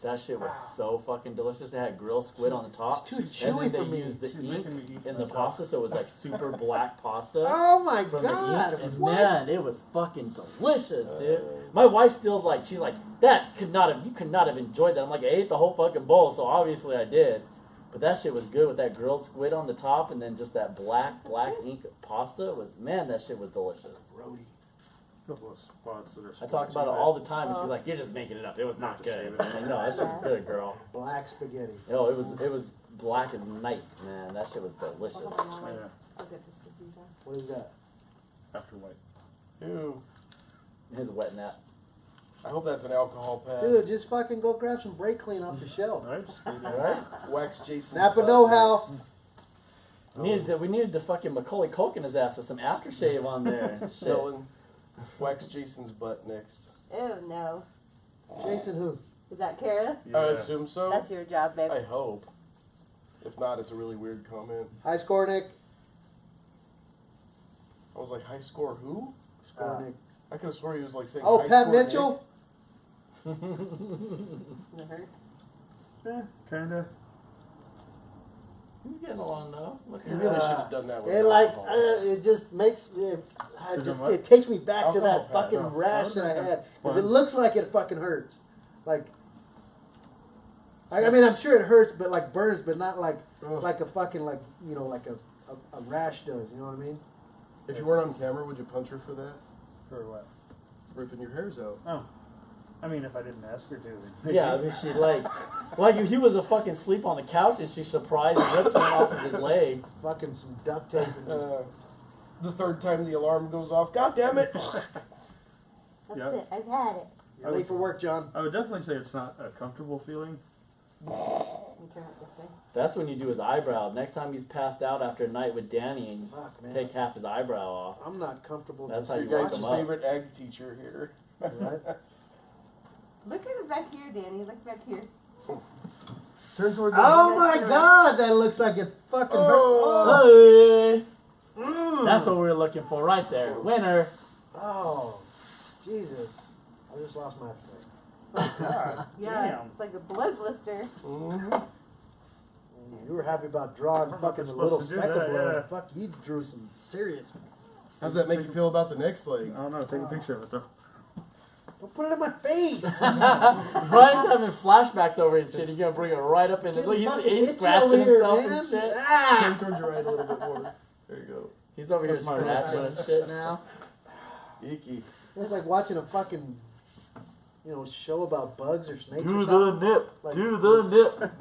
That shit was so fucking delicious. They had grilled squid on the top. It's too And chewy then they for me. used the She's ink making me eat in the myself. pasta, so it was like super black pasta. Oh my From the god. ink, and What? man, it was fucking delicious, dude. My wife still like, she's like, you could not have enjoyed that. I'm like, I ate the whole fucking bowl, so obviously I did. But that shit was good with that grilled squid on the top, and then just that black ink pasta was, man, that shit was delicious. Couple of spots that are I talk about it all the time, and she's like, "You're just making it up. It was not good." I'm like, "No, that shit was good, girl." Black spaghetti. Yo, it was black as night, man. That shit was delicious. Yeah, I'll get the stickies out. What is that? after white. ew. His wet nap. I hope that's an alcohol pad. Dude, just fucking go grab some brake clean off the shelf. Right? Just do that. Right? Wax Jason. Napa know-how. We needed the fucking Macaulay Culkin his ass with some aftershave on there and shit. Smelling Wax Jason's butt next. Ew, no. Jason who? Is that Kara? Yeah. I assume so. That's your job, babe. I hope. If not, it's a really weird comment. High score, Nick. I was like, high score who? Score, Nick. I could have sworn he was like saying Oh, high Pat score Mitchell. Does it hurt? Yeah, kinda. He's getting along though. Look Nick. at You really him. should have done that with It like alcohol. it just makes Is it what? it takes me back to Alcohol that pad. fucking No, rash that I sounds like had because fun. it looks like it fucking hurts. Like I mean, I'm sure it hurts, but like burns, but not like Ugh. like a fucking like you know like a rash does. You know what I mean? If you weren't on camera, would you punch her for that? For what? Ripping your hairs out. Oh. I mean, if I didn't ask her to. then Yeah, I mean, she like he was a fucking asleep on the couch, and she surprised ripped one off of his leg. Fucking some duct tape and just The third time the alarm goes off, God damn it! That's Yeah. it. I've had it. you're late for work, John. I would definitely say it's not a comfortable feeling. You turn it this way. That's when you do his eyebrow. Next time he's passed out after a night with Danny, and Fuck man, take half his eyebrow off. I'm not comfortable. That's just how Your you guys' wake him up. favorite ag teacher here. right? Look at it back here, Danny. Look back here. Turn towards the Oh my god, that looks like it fucking Oh. hurt. Hey, Mm. that's what we were looking for right there. Winner. Oh, Jesus! I just lost my appetite. God Yeah, damn. it's like a blood blister. Mhm. You were happy about drawing I'm fucking not a little supposed to do speck of that, blood. yeah. Fuck, you drew some serious. How's that make you feel about the next leg? I don't know. Take a picture of it though. Don't put it in my face. Brian's having flashbacks over it and shit. He's gonna bring it right up in his. Look, Fucking he's itchy scratching over here, himself man. and shit. Ah! Turn towards your right a little bit more. There you go. He's over here That's my scratching right. and shit now. Icky. It's like watching a fucking, show about bugs or snakes or Do the something. nip. Like- Do the nip.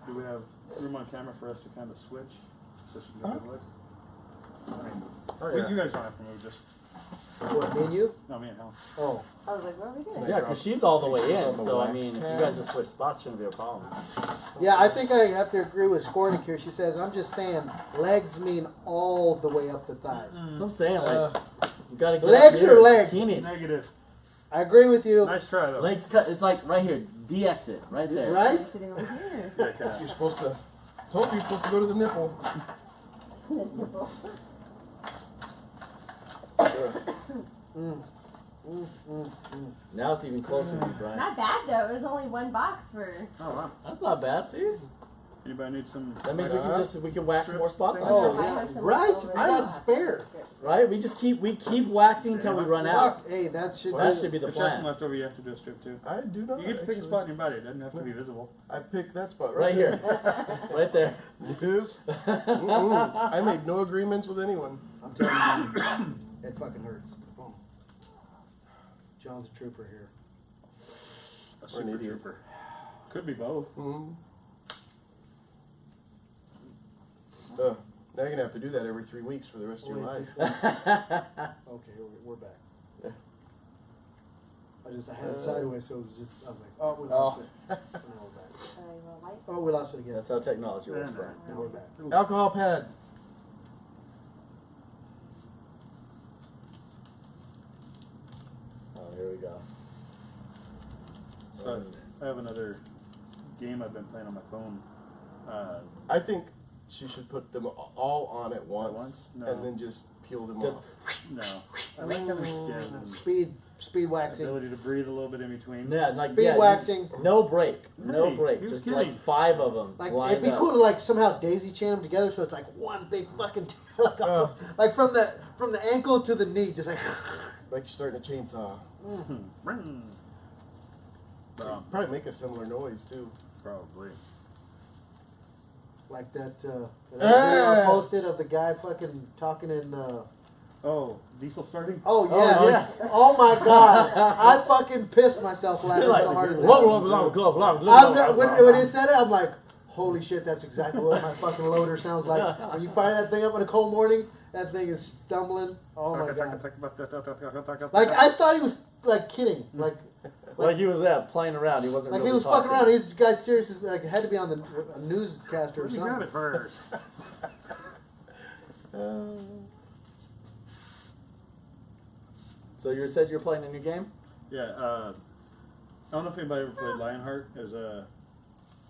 Do we have room on camera for us to kind of switch? So she can get a good look? I mean, you guys don't have to move. Just What, me and you? no, me and Helen. Oh, I was like, what are we doing? Yeah, because she's all the way in. On the So I wax mean, if you pad. guys just switch spots, shouldn't be a problem. yeah. I think I have to agree with Skornik here. She says, "I'm just saying, legs mean all the way up the thighs." So I'm saying, like, you gotta get Legs up here. or legs? Bikinis. Negative. I agree with you. Nice try though. Legs cut. It's like right here. D exit right there. Right? I'm sitting over here. Yeah, kinda. You're supposed to. Told you you're supposed to go to the nipple. Mm, mm, mm. Now it's even closer to you, Brian. Not bad though. It was only one box for. Oh wow. That's not bad, see? Anybody need some? That means we can wax more spots on Oh, it. yeah. Right? I got spare. Right? We keep waxing until we run out. Fuck, hey, that should That should be the If there's some plan. left over, you have to do a strip too. I do not. You get to pick a actually. spot in your body. It doesn't have to be visible. I picked that spot Right here. Right there. Nope. I made no agreements with anyone. I'm telling you, it fucking hurts. John's a trooper here. Or an idiot. Could be both. Mm-hmm. Now you're gonna have to do that every 3 weeks for the rest of your life. Okay, we're back. Yeah. I had it sideways, so it was just, I was like, oh, we Oh. lost it. And now we're back. Oh, we lost it again. That's how technology works, Yeah, Brian. And we're back. Alcohol pad. Oh, here we go. So I have another game I've been playing on my phone. I think she should put them all on at once, once? No. and then just peel them Just- off. No, I like having Speed waxing. ability to breathe a little bit in between. Yeah, like Speed yeah, waxing. No break. No Hey, break. he was Just kidding. like 5 of them. Like lined it'd be up. cool to like somehow daisy chain them together, so it's like one big fucking like from the ankle to the knee, just like. Like you're starting a chainsaw. Probably make a similar noise too. Probably. Like that video I posted of the guy fucking talking in. Oh, diesel starting? Oh yeah, Oh, yeah. Oh my god, I fucking pissed myself laughing You're like, so hard at that. I'm not, when he said it, I'm like, holy shit, that's exactly what my fucking loader sounds like. When you fire that thing up on a cold morning, that thing is stumbling. Oh my god. Like I thought he was like kidding, like he was playing around. He wasn't. like really he was talking. fucking around. This guy's serious. Like had to be on the a newscaster or Let me grab something. it first. So you said you're playing a new game? Yeah, I don't know if anybody ever played Lionheart as a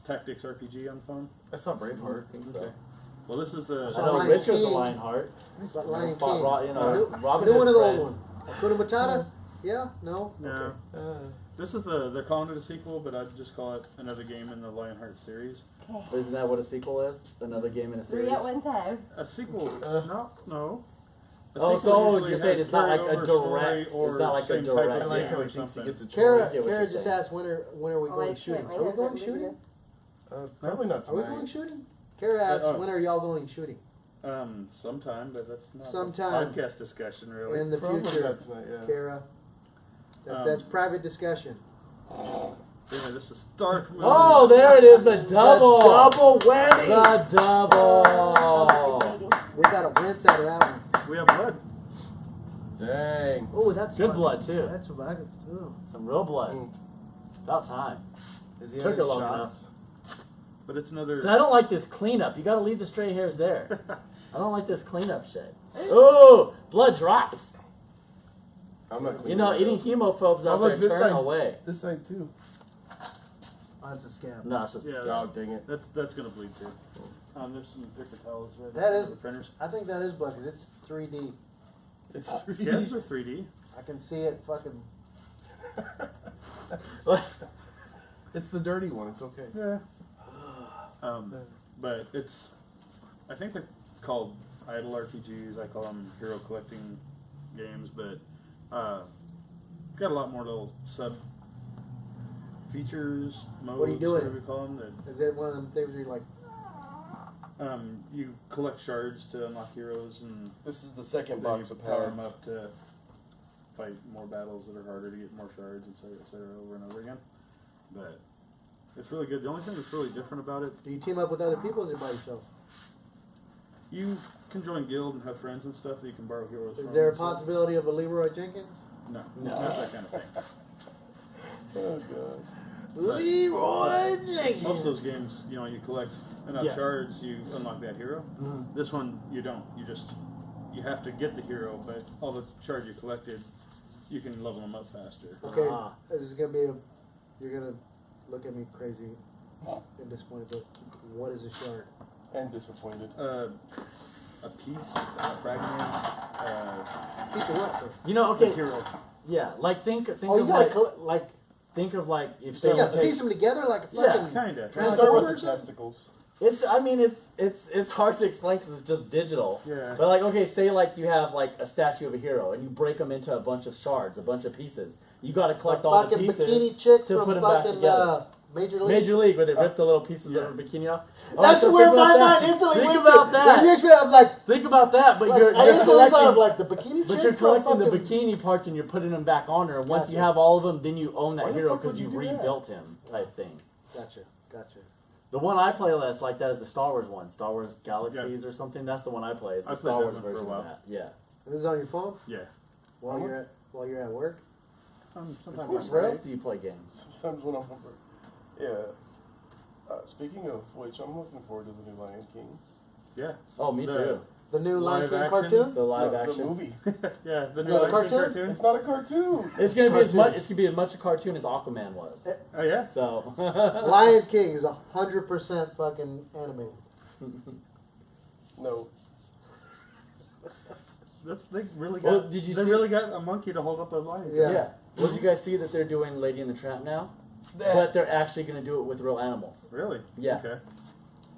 tactics RPG on the phone. I saw Braveheart. Okay. Well, this is the. I So know Lion Richard's the King. Lionheart. But Lion Fought King. Robin New one Hood's of the friend. old one. Hakuna Matata? Yeah? No? No. Okay. This is they're calling it a sequel, but I'd just call it another game in the Lionheart series. Isn't that what a sequel is? Another game in a series? 3 at one time. A sequel? No. A Oh, sequel so usually you're saying has it's not like a carryover story direct. It's or not like a same type direct. I of like game how or he thinks he something. gets a Kara, choice. I get what Kara you're just saying. asked when are we Oh, going I shooting? can't Are we wait going to shooting? Probably not Are we tonight. going shooting? Kara asked when are y'all going shooting? Sometime, but that's not Sometime. a podcast discussion, really. In the Probably future, not tonight. Yeah. Kara. That's private discussion. Yeah, this is Dark Moon. Oh, there it is, the double. The double whammy. The double. We got a rinse out of that one. We have blood. Dang. Oh, that's Good fucking- blood, too. That's what I could do. Some real blood. Mm. About time. Is he Took out it of long shots? But it's another. So I don't like this cleanup. You gotta leave the stray hairs there. I don't like this cleanup shit. Ooh, blood drops. I'm not cleaning You know, it any up. hemophobes Oh, out look, there this turn side's- away. This side too. Oh, that's a scam. No, it's just. Yeah. Oh, dang it. That's gonna bleed too. There's some paper towels right That there is- for the printers. I think that is blood because it's 3D. It's Scabs are 3D. I can see it fucking. It's the dirty one. It's okay. Yeah. But it's. I think they're called idle RPGs. I call them hero collecting games, but got a lot more little sub features, modes. What are you doing? Whatever we call them. That Is it one of them things where you're like, you collect shards to unlock heroes, and This is the second then box you of power them pads. up to fight more battles that are harder to get more shards, et cetera, over and over again. But it's really good. The only thing that's really different about it, do you team up with other people or is it by yourself? you can join guild and have friends and stuff that you can borrow heroes from. Is there a and stuff. possibility of a Leroy Jenkins? No, not that kind of thing. Oh god. Leroy Jenkins! Most of those games, you collect enough Yeah. shards, you unlock that hero. Mm-hmm. This one, you don't. You have to get the hero, but all the shards you collected, you can level them up faster. Okay, Ah. this is gonna be a. You're gonna look at me crazy and disappointed, but what is a shard? And disappointed. A piece, a fragment, Piece of what? You know, the okay. hero. Yeah, like think Oh, you of gotta like think of like if so they you gotta would piece take, them together like a Yeah, fucking. Kinda. Start with the Transformers? testicles. it's I mean it's hard to explain because it's just digital. Yeah. But like okay, say like you have like a statue of a hero and you break them into a bunch of shards, a bunch of pieces. You got to collect all the fucking pieces bikini chick to from put 'em back fucking together. Major League. Major League where they rip the little pieces Yeah. of her bikini off. That's so where think my about mind that. instantly Think went about to. that. When you explain, I'm like, Think about that, but you're I instantly thought of collecting. like the bikini But chick you're from collecting the fucking- bikini parts and you're putting them back on her. And once you Gotcha. have all of them, then you own Why that the hero fuck would because you you do that? rebuilt him, type thing. Gotcha. The one I play that's like that is the Star Wars one, Star Wars Galaxies or something. That's the one I play. It's I the played Star that Wars one for a version while. of that. Yeah. This is on your phone Yeah. while you're at work. Of Sometimes course. I'm Where right. else do you play games? Sometimes when I'm over. Yeah. Speaking of which, I'm looking forward to the new Lion King. Yeah. Oh, me The- too. The new Lion Live King action? cartoon. The live the action. movie. Yeah. The It's new not a Lion King cartoon? It's not a cartoon. It's gonna be as cartoon. much. It's gonna be as much a cartoon as Aquaman was. Oh yeah. So. Lion King is 100% fucking animated. No. They really Well, got. did you they see- really got a monkey to hold up a lion. Yeah. Yeah. Well, did you guys see that they're doing Lady in the Tramp now? But they're actually gonna do it with real animals. Really? Yeah. Okay.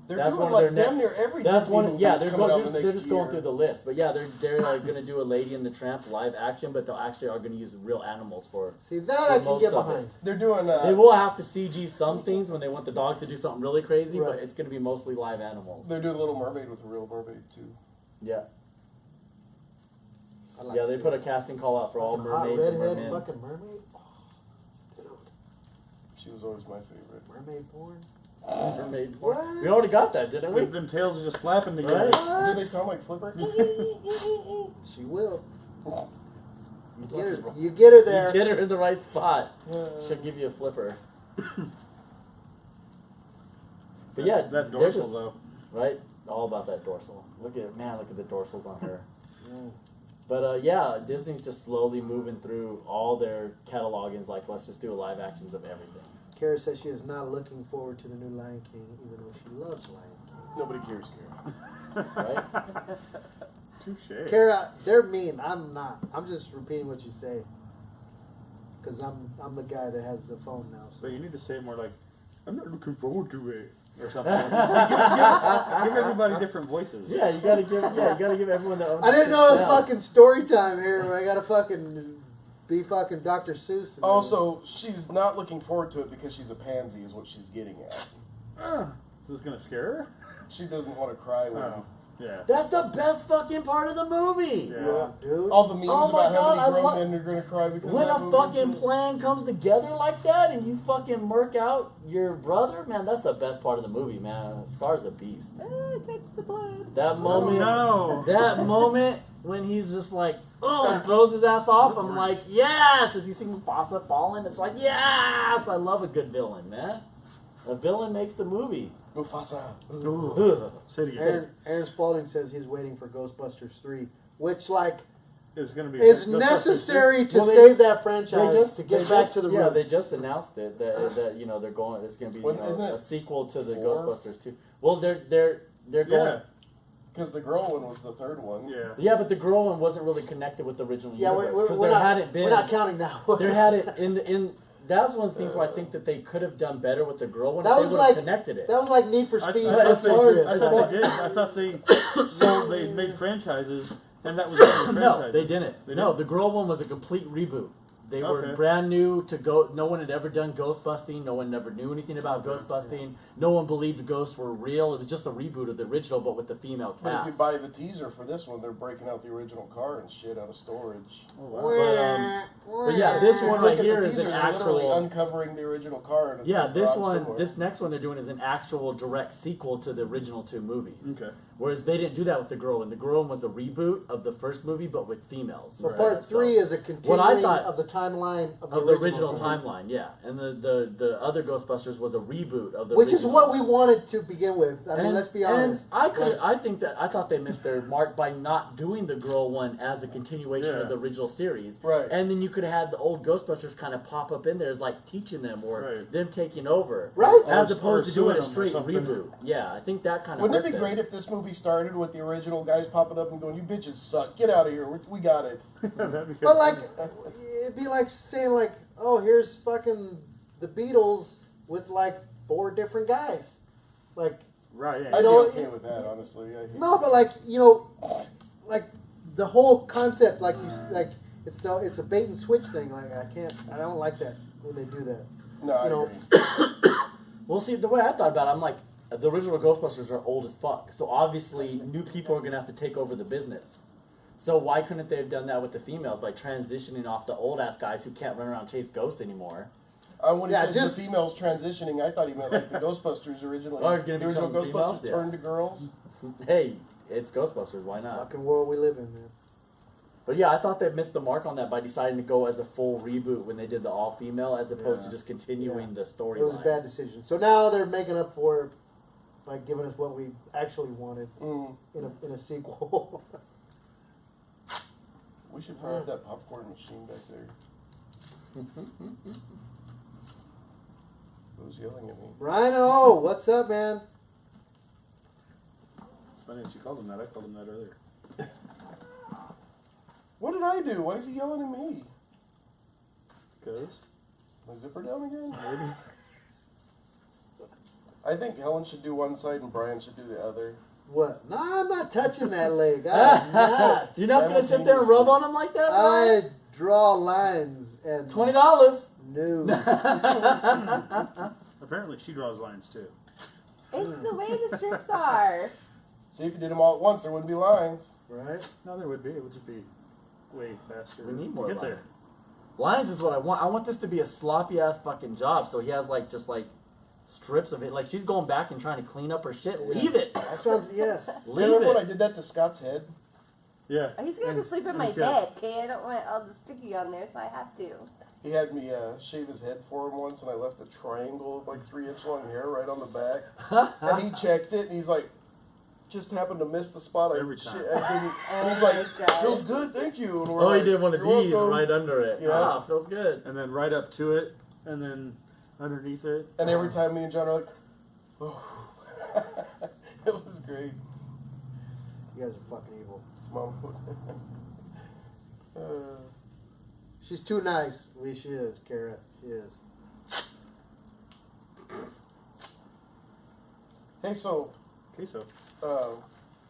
They're That's doing one of like their damn next- near every That's Disney one. movie Yeah, that's they're coming going. out the They're next just going year. through the list. But yeah, they're going to do a Lady in the Tramp live action, but they'll actually are going to use real animals for. See, that I can most get of it. behind. They're doing. They will have to CG some things when they want the dogs to do something really crazy, Right. but it's going to be mostly live animals. They're doing Little Mermaid with a real mermaid too. Yeah, I like yeah. They to put see a casting call out for all fucking hot mermaids and redhead mermen. fucking mermaid. Oh, dude, She was always my favorite. mermaid porn. Mermaid porn. What? We already got that, didn't we? With them tails are just flapping together. Right. Do they sound like Flipper? She will. You Get her, you get her there. get her in the right spot. She'll give you a flipper. But yeah, that they're dorsal just- though. Right? All about that dorsal. Look at the dorsals on her. Mm. But yeah, Disney's just slowly moving through all their catalogings. Like, let's just do live actions of everything. Kara says she is not looking forward to the new Lion King, even though she loves Lion Nobody cares, Kara. Right? Touche. King. Kara, they're mean. I'm not. I'm just repeating what you say. Because I'm the guy that has the phone now. So So. you need to say more like, "I'm not looking forward to it," or something. give everybody different voices. Yeah, you gotta give everyone their own. I didn't know it was style. fucking story time here where I gotta fucking be fucking Dr. Seuss. and Also, she's not looking forward to it because she's a pansy, is what she's getting at. Is this gonna scare her? She doesn't want to cry when. Oh, yeah. That's the best fucking part of the movie. Yeah. dude. All the memes Oh my about how God, I many love- grown men are going to cry because When of that a movie and fucking shit. plan comes together like that and you fucking murk out your brother, man, that's the best part of the movie, man. Scar's a beast. That's the blood. That moment, No. that moment when he's just like, oh, and throws his ass off, I'm like, yes! As you see Mufasa falling, it's like, yes! I love a good villain, man. A villain makes the movie. Mufasa. Ugh. Say it again. Aaron Spalding says he's waiting for Ghostbusters 3, which like It's gonna be. is Ghostbusters necessary to Well, they save just- that franchise to get back to the yeah, roots. they just announced it that you know they're going. It's going to be When- isn't it a sequel to the 4? Ghostbusters 2. Well, they're going. Yeah. Because the girl one was the third one. Yeah. Yeah, but the girl one wasn't really connected with the original Yeah, universe because we're there not, hadn't been. we're not counting that one. There had it in. That was one of the things where I think that they could have done better with the girl one. That if was they would have like- connected it. That was like Need for I, Speed. I, As thought far they, as- I as thought far- they did. I thought they made franchises, and that was the franchise. No, they didn't. They No, didn't? the girl one was a complete reboot. They were Okay. brand new to go. No one had ever done ghost busting. No one never knew anything about ghost busting. No one believed ghosts were real. It was just a reboot of the original, but with the female But if you cast. buy the teaser for this one, they're breaking out the original car and shit out of storage. Oh, wow. But yeah, this If you one look right at here the is teaser, an they're literally actual. uncovering the original car. And it's Yeah, in this garage one, somewhere. this next one they're doing is an actual direct sequel to the original 2 movies. Okay. Whereas they didn't do that with the girl one. The girl one was a reboot of the first movie, but with females. So instead. part 3 is a What I continuing thought- of the timeline of the of the original original timeline, yeah. And the other Ghostbusters was a reboot of the Which is original. what we wanted to begin with. I mean, And- let's be honest. And I thought they missed their mark by not doing the girl one as a continuation Yeah. of the original series. Right. And then you could have had the old Ghostbusters kind of pop up in there as like teaching them or Right. them taking over. Right. As Or opposed to doing suing a them or straight something. reboot. Yeah, I think that kind of Wouldn't it worked be there. great if this movie movie started with the original guys popping up and going, "You bitches suck. Get out of here. We got it." That'd be good. But like, it'd be like saying like, oh, here's fucking the Beatles with like 4 different guys. Like, right, yeah. I'd be know, okay with that, honestly. no, but like, you know, like the whole concept, like it's a bait and switch thing. Like I don't like that when they do that. No, I You know, agree. Well, see, the way I thought about it, I'm like, the original Ghostbusters are old as fuck, so obviously new people are gonna have to take over the business. So why couldn't they have done that with the females by transitioning off the old ass guys who can't run around and chase ghosts anymore? When he Yeah, said just- the females transitioning, I thought he meant like the Ghostbusters originally. Oh, you're gonna the original become females? Ghostbusters Yeah. turned to girls. Hey, it's Ghostbusters, why not? fucking world we live in, man. But yeah, I thought they missed the mark on that by deciding to go as a full reboot when they did the all female, as opposed Yeah. to just continuing the It was a storyline. bad decision. So now they're making up for it by giving us what we actually wanted Mm. in a sequel. We should fire up that popcorn machine back there. Who's yelling at me? Rhino, what's up, man? It's funny that you called him that. I called him that earlier. What did I do? Why is he yelling at me? Because My zipper down again? maybe. I think Helen should do one side and Brian should do the other. What? No, I'm not touching that leg. I'm not. You're not gonna sit there and rub on them like that, bro? I draw lines and $20. No. Apparently, she draws lines too. It's the way the strips are. See, if you did them all at once, there wouldn't be lines. Right? No, there would be. It would just be way faster. We need to more get lines. there. Lines is what I want. I want this to be a sloppy ass fucking job. So he has like just like strips of it. Like she's going back and trying to clean up her shit. Leave it. That's what I'm, yes. Leave Remember when I it. did that to Scott's head? Yeah. He's gonna have to sleep in my and- bed, okay? I don't want all the sticky on there, so I have to. He had me shave his head for him once, and I left a triangle of like 3-inch long hair right on the back. And he checked it, and he's like, just happened to miss the spot. Every time. And he's like, feels good, thank you. And we're Oh, like, he did one of "You're these welcome." right under it. Yeah. Ah, feels good. And then right up to it, and then underneath it. And every time me and John are like, oh. It was great. You guys are fucking evil. Mom. She's too nice. She is, Kara. She is. Hey, so Okay, so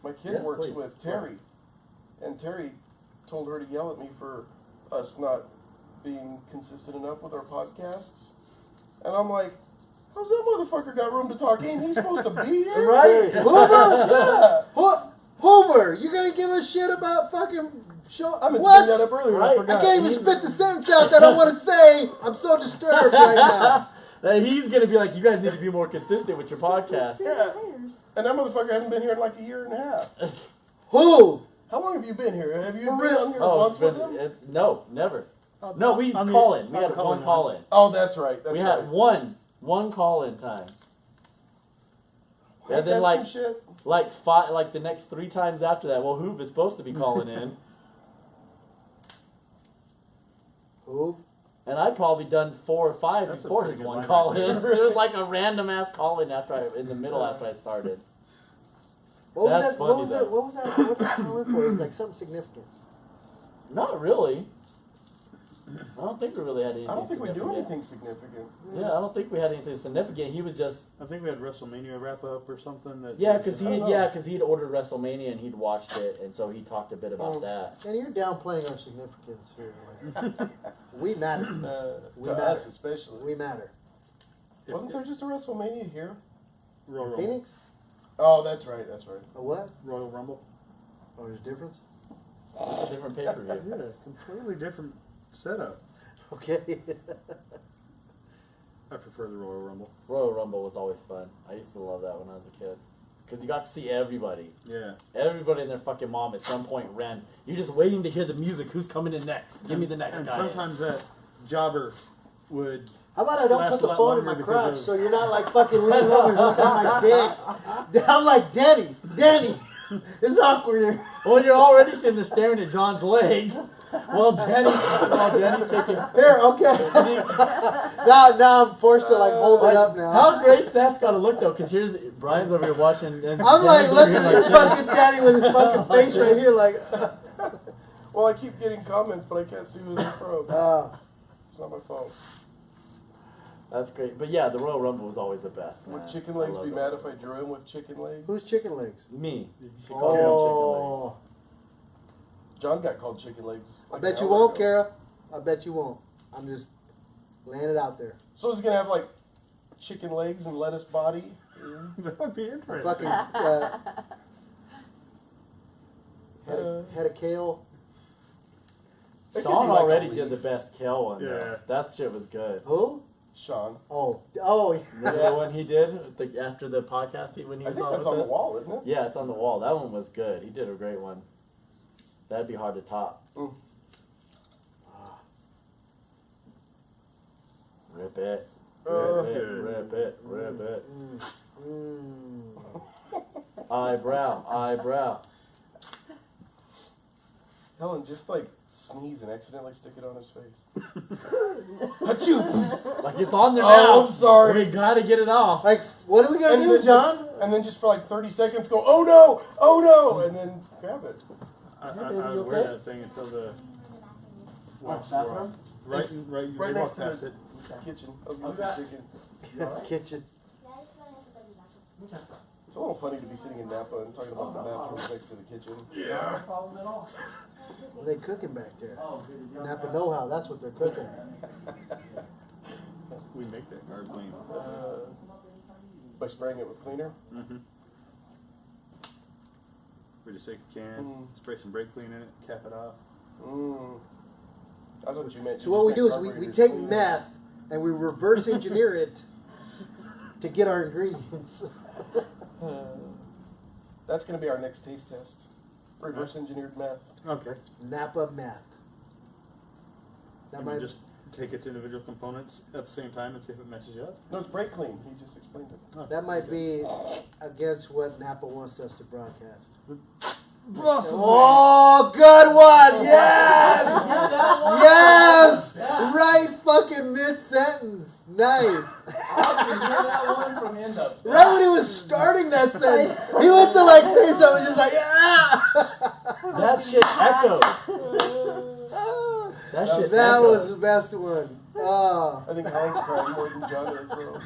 my kid Yes, works please. with Terry, and Terry told her to yell at me for us not being consistent enough with our podcasts. And I'm like, how's that motherfucker got room to talk? Ain't he supposed to be here? Right. Hoover? Yeah. Hoover, you gonna give a shit about fucking show? I meant to What? bring that up earlier. Right. I I forgot. can't even spit the sentence out that I want to say. I'm so disturbed right now. That he's gonna be like, you guys need to be more consistent with your podcast. Yeah. And that motherfucker hasn't been here in like a year and a half. Who? How long have you been here? Have you For been real? on here Oh, once with him? no, never. No, we On the- call in. We on had the call-in one call in. lines. Oh, that's right. That's We right. had one call in time. Ain't And then that like some shit? like five, like the next 3 times after that. Well, Hoove is supposed to be calling in, Who? and I'd probably done 4 or 5 That's a before pretty his good one line call right in. there. It was like a random ass call in in the middle after I started. What was That's that? What funny, was though. that? What was that? What was I calling for? It was like something significant. Not really. I don't think we really had anything. I don't think we do significant. anything significant. Yeah, I don't think we had anything significant. He was just I think we had WrestleMania wrap up or something. That because I don't know. he'd ordered WrestleMania and he'd watched it, and so he talked a bit about that. And you're downplaying our significance here. Like, we matter. We To matter. us especially. We matter. Wasn't there just a WrestleMania here? Royal Rumble. Phoenix? Oh, that's right. That's right. A what? Royal Rumble. Oh, there's a difference? It's a different pay per view. Yeah, completely different setup. Okay. I prefer the Royal Rumble. Royal Rumble was always fun. I used to love that when I was a kid. Because you got to see everybody. Yeah. Everybody and their fucking mom at some point ran. You're just waiting to hear the music. Who's coming in next? Give me the next And guy. sometimes that jobber would. How about I don't Last put the a lot phone in my longer because crotch of- so you're not like fucking leaning over and looking at my dick. I'm like, Danny, it's awkward here. Well, you're already sitting there staring at John's leg. Well, Danny's taking. Here, okay. now I'm forced to like hold it up now. How great's that's gotta look though? Because here's Brian's over here watching, and I'm like Danny's over looking here at fucking Danny with his fucking face right here, like. Well, I keep getting comments, but I can't see who they're from. It's not my phone. That's great. But yeah, the Royal Rumble was always the best, man. Would chicken I legs love be that. mad if I drew him with chicken legs? Who's chicken legs? Me. She called me Oh, John got called chicken legs. I like bet an you hour won't, ago. Kara. I bet you won't. I'm just laying it out there. So is he gonna have like chicken legs and lettuce body? That would be interesting. Fucking head of kale. It could Sean be like already a did the leaf. best kill one Yeah. there. That shit was good. Who? Sean. Oh, Remember the one he did after the podcast when he I was think on that's with on the us? wall, isn't it? Yeah, it's on the wall. That one was good. He did a great one. That'd be hard to top. Rip it. Rip it. Rip it. Rip it. Eyebrow. Helen, just like sneeze and accidentally stick it on his face. Achoo! Like it's on there Oh, now. I'm sorry. We gotta get it off. like, what are we gonna And do, then John? and then just for like 30 seconds go, oh no, and then grab it. I baby, would you wear okay? that thing until the. bathroom? Right, It's right. right you next walk to past the it. kitchen. I was gonna say Okay. chicken. Kitchen. It's a little funny to be sitting in Napa and talking about the bathrooms next to the kitchen. No problem at all. What are they cooking back there? Oh, good. Napa know-how. That's what they're cooking. We make that car clean. By spraying it with cleaner. Mm-hmm. We just take a can, Mm. spray some brake clean in it, cap it off. I thought you meant. So what we do is we take meth and we reverse engineer it to get our ingredients. That's gonna be our next taste test. Reverse engineered meth. Okay. Napa meth. That And might we just take its individual components at the same time and see if it matches you up. No, it's brake clean. He just explained it. Oh, that might be against what Napa wants us to broadcast. Awesome. Oh, good one! Yes! Yes! Yeah. Right fucking mid-sentence. Nice. Awesome. Hear that one from end up. Right when he was starting that sentence, he went to like say something just like, ah! That shit echoed. That shit That echoed. was the best one. Oh. I think Helen's crying more than John is, though.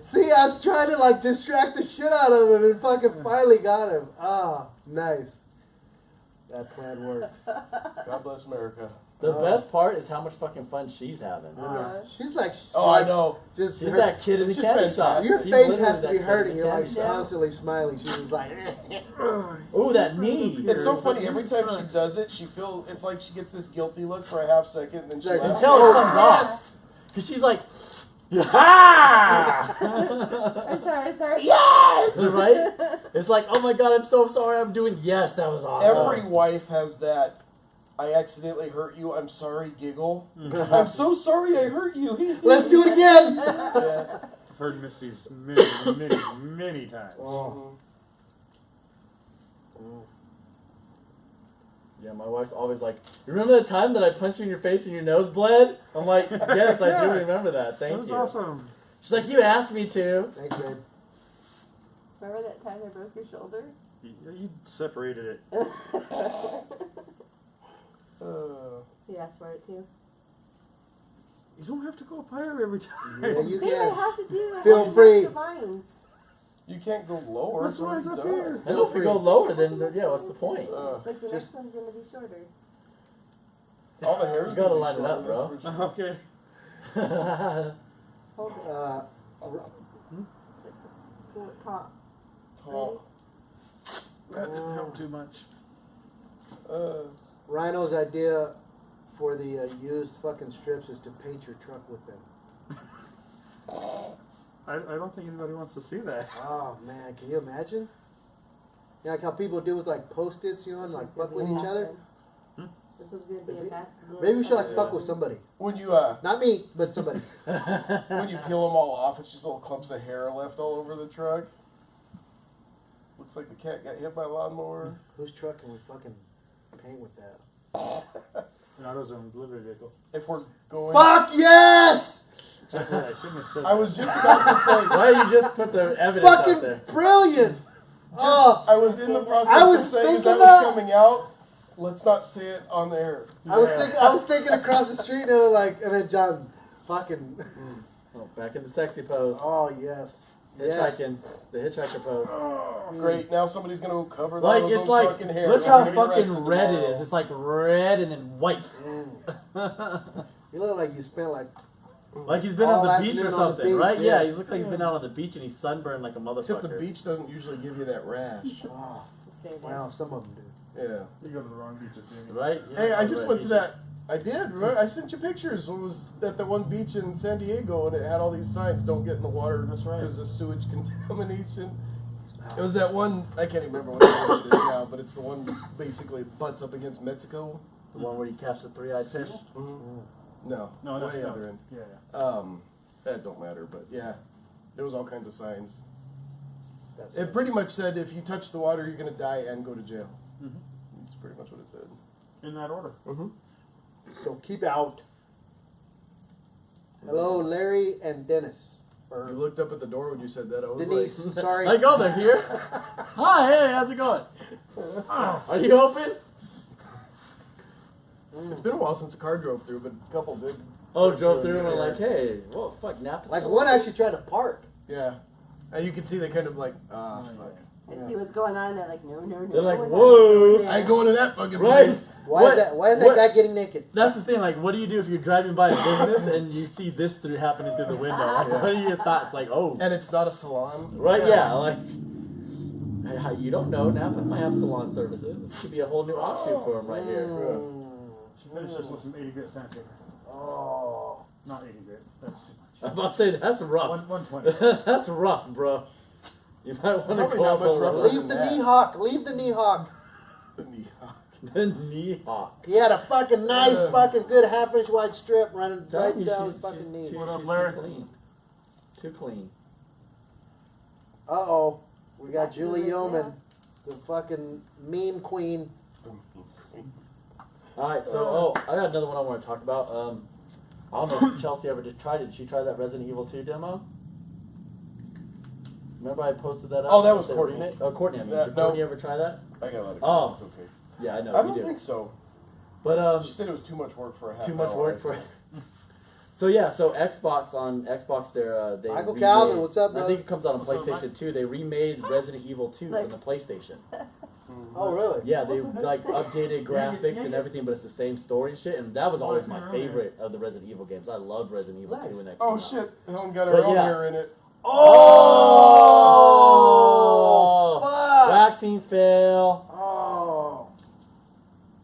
See, I was trying to like distract the shit out of him and fucking finally got him. Ah, nice. That plan worked. God bless America. The best part is how much fucking fun she's having. She's like, Oh, like, I know. just She's her- that kid in the It's just candy shop. fantastic. your She's face literally has to that be kid in hurting. the You're like candy shop. constantly smiling. She's just like, Ooh, that knee. It's so funny. Every time she does it, it's like she gets this guilty look for a half second, and then she Like, laughs. Until it comes yes. off. Because she's like, ha! I'm sorry. Yes! Right? It's like, oh my god, I'm so sorry. I'm doing, yes, that was awesome. Every wife has that. I accidentally hurt you. I'm sorry. Giggle. I'm so sorry. I hurt you. let's do it again. Yeah. I've heard Misty's many times. Oh. Yeah, my wife's always like, you remember the time that I punched you in your face and your nose bled? I'm like, yes, I do remember that. Thank That's you. awesome. She's like, you asked me to. Thanks, babe. Remember that time I broke your shoulder? You separated it. He asked for it too. You don't have to go up higher every time. Yeah, you Maybe I can. have to do it. Feel free. The lines. You can't go lower. This It's already one's up done. here. And if we go lower, then yeah, what's the point? Like the Just- next one's gonna be shorter. All the hair's You gotta gonna be line it short, up, bro. that's for sure. Okay. Hold it. Pull it top. Tall. That didn't help too much. Rhino's idea for the used fucking strips is to paint your truck with them. I don't think anybody wants to see that. Oh man, can you imagine? Yeah, like how people do with like post-its, you know, and like fuck with each other. This is gonna be a back. Maybe we should like fuck with somebody. When you Not me, but somebody. when you peel them all off, it's just little clumps of hair left all over the truck. Looks like the cat got hit by a lawnmower. Whose truck can we fucking paint with that? An AutoZone delivery vehicle. If we're going, Fuck yes! Exactly what I shouldn't have said. I was just about to say. Why you just put the It's evidence out fucking there? brilliant. Oh, I was in the process I was of saying as thinking that was that. coming out. Let's not say it on the air. I was thinking across the street and then John, fucking. Oh, back in the sexy pose. Oh yes. Yes. Hitchhiking. The hitchhiker pose. Great. Now somebody's gonna cover the Like, AutoZone it's like, truck in hair. look They're how gonna be fucking arrested red it tomorrow. is. It's like red and then white. You look like you spent like. Like he's been All on the beach or afternoon on the something, beach, right? Yeah, yes. he looks like he's been out on the beach and he's sunburned like a motherfucker. Except the beach doesn't usually give you that rash. Oh, Stay there. well, some of them do. Yeah. You go to the wrong beaches, Jamie. Right? Yeah, Hey, I red just went to beaches. that. I did. Right? I sent you pictures. It was at the one beach in San Diego, and it had all these signs: "Don't get in the water That's right. because of sewage contamination." It was that one. I can't even remember what it is now, but it's the one basically butts up against Mexico. The one where you catch the three-eyed fish. No, No, way no. other end. Yeah. That don't matter, but yeah, there was all kinds of signs. That's It pretty much said if you touch the water, you're gonna die and go to jail. Mhm. That's pretty much what it said. In that order. So keep out. Hello, Larry and Dennis. You Or looked up at the door when you said that. I was Denise. like, Sorry. I go, they're here. Hi, hey, how's it going? Are you open? it's been a while since a car drove through, but a couple did. Oh, drove through and were like, hey, whoa, fuck, Napa's Like still one open? actually tried to park. Yeah, and you could see they kind of like, fuck. I see what's going on. They're like, no. They're like, we're not whoa. going there." I ain't going to that fucking Right? place. Why What- is that? Why is that what- guy getting naked? That's the thing, like, what do you do if you're driving by a business and you see this happening through the window? Like, what are your thoughts? Like, oh, And it's not a salon. right, yeah, like, hey, you don't know, Napa might have salon services. This could be a whole new offshoot for him right here. She finished this with some 80 grit sandpaper. Oh. Not 80 grit. That's too I'm much. about to say, that's rough. 120. That's rough, bro. You might want to Probably call not much up rougher. Leave the knee hawk. Leave the knee hawk. the knee hawk. He had a fucking nice, fucking good half-inch wide strip running Telling right you, down she's, his fucking knee. she's, What up, she's Larry? too clean. Too clean. Uh-oh. We got Julie Yeoman, the fucking meme queen. Alright, so, I got another one I want to talk about. I don't know if Chelsea ever did she try that Resident Evil 2 demo? Remember I posted that up? Oh, that was The Courtney. remake? Oh, Courtney, I mean. Yeah, Did no. Courtney ever try that? I got a lot of Oh. It's okay. Yeah, I know. I you don't do. think so. But, She said it was too much work for a half too much hour, work I for think. So yeah, so Xbox, they Michael remade, Calvin, what's up, I brother? think it comes out on What's up, PlayStation 2. They remade Resident Evil 2 Like- on the PlayStation. Oh, really? Yeah, they like updated graphics and everything, but it's the same story and shit. And that was always my favorite of the Resident Evil games. I loved Resident Evil 2 when that came Oh out. shit! Helen got her But own yeah. hair in it. Oh! Fuck! Waxing fail. Oh.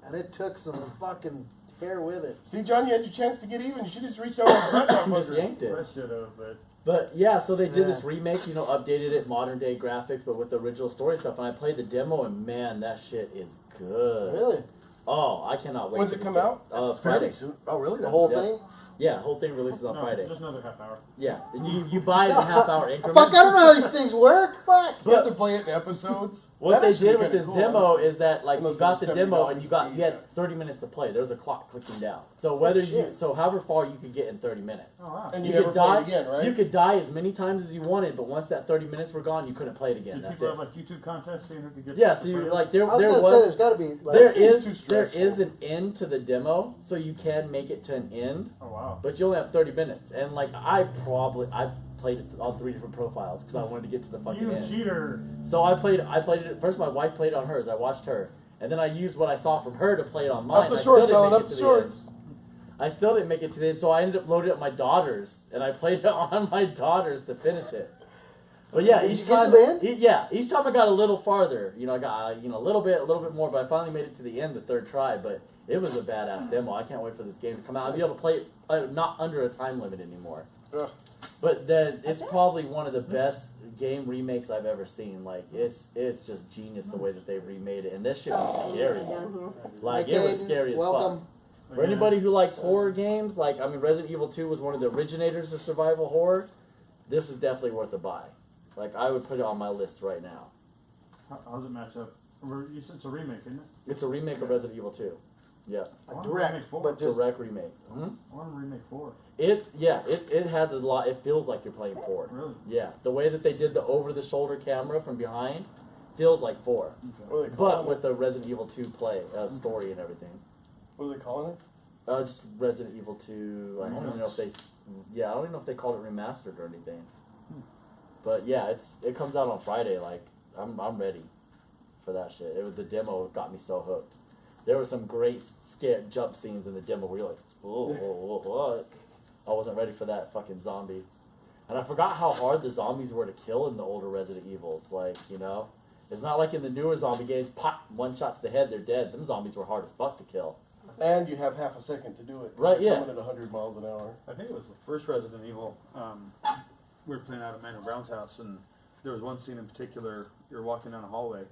And it took some fucking hair with it. See, John, you had your chance to get even. You should have just reached out and grabbed that Just bugger. yanked I it. should have, but But yeah, so they did Yeah. this remake, updated it, modern day graphics, but with the original story stuff. And I played the demo, and man, that shit is good. Really? Oh, I cannot wait. When's for it this come game. out? Friday. Fairly soon. Oh, really? The That's whole yeah. thing? Yeah, whole thing releases on no, Friday. just another half hour. Yeah, and you buy it in half-hour increments. Fuck, I don't know how these things work. Fuck. You have to play it in episodes. What That'd they actually did be with kinda this cool, demo honestly. is that like Unless you got it the was demo and $70 you had 30 minutes to play. There was a clock clicking down. So whether shit. however far you could get in 30 minutes. Oh, wow. And You you never could die play it again, right? You could die as many times as you wanted, but once that 30 minutes were gone, you couldn't play it again. Did That's people it. have like YouTube contests seeing who could get Yeah, the so you furthest? like there I was there gonna say was there's gotta be like there seems too is there stressful. is an end to the demo, so you can make it to an end, Oh wow. but you only have 30 minutes. And like I played it on 3 different profiles because I wanted to get to the fucking You end. cheater. So I played it first. My wife played it on hers. I watched her, and then I used what I saw from her to play it on mine. Up the I shorts, still Helen, didn't up make the it to the end. shorts. I still didn't make it to the end, so I ended up loading up my daughter's, and I played it on my daughter's to finish it. But yeah, Did each you get to time, the end? each time I got a little farther. I got a little bit more, but I finally made it to the end the third try. But it was a badass demo. I can't wait for this game to come out. I'll be able to play it not under a time limit anymore. Ugh. But then it's probably one of the best game remakes I've ever seen. Like it's just genius the way that they remade it, and this shit was scary. Like Hey, it was Caden, scary as welcome. fuck. For anybody who likes horror games, like I mean, Resident Evil 2 was one of the originators of survival horror. This is definitely worth a buy. Like I would put it on my list right now. How's it match up? You said it's a remake, isn't it? It's a remake of Resident Evil 2. Yeah, I want Direct, remake 4. but just direct remake. I want to remake 4. It has a lot. It feels like you're playing 4. Really? Yeah, the way that they did the over-the-shoulder camera from behind feels like 4, What are they but calling with it? the Resident Evil 2 play story and everything. What are they calling it? Just Resident Evil 2. I don't even know if they. Yeah, I don't even know if they called it remastered or anything. But yeah, it comes out on Friday. Like I'm ready for that shit. It was the demo got me so hooked. There were some great scare jump scenes in the demo where you're like, oh, what? I wasn't ready for that fucking zombie. And I forgot how hard the zombies were to kill in the older Resident Evils. Like, you know, it's not like in the newer zombie games, pop, one shot to the head, they're dead. Them zombies were hard as fuck to kill. And you have half a second to do it. Right, You're yeah. Coming at 100 miles an hour. I think it was the first Resident Evil. We were playing out at Manuel Brown's house, and there was one scene in particular. You're walking down a hallway,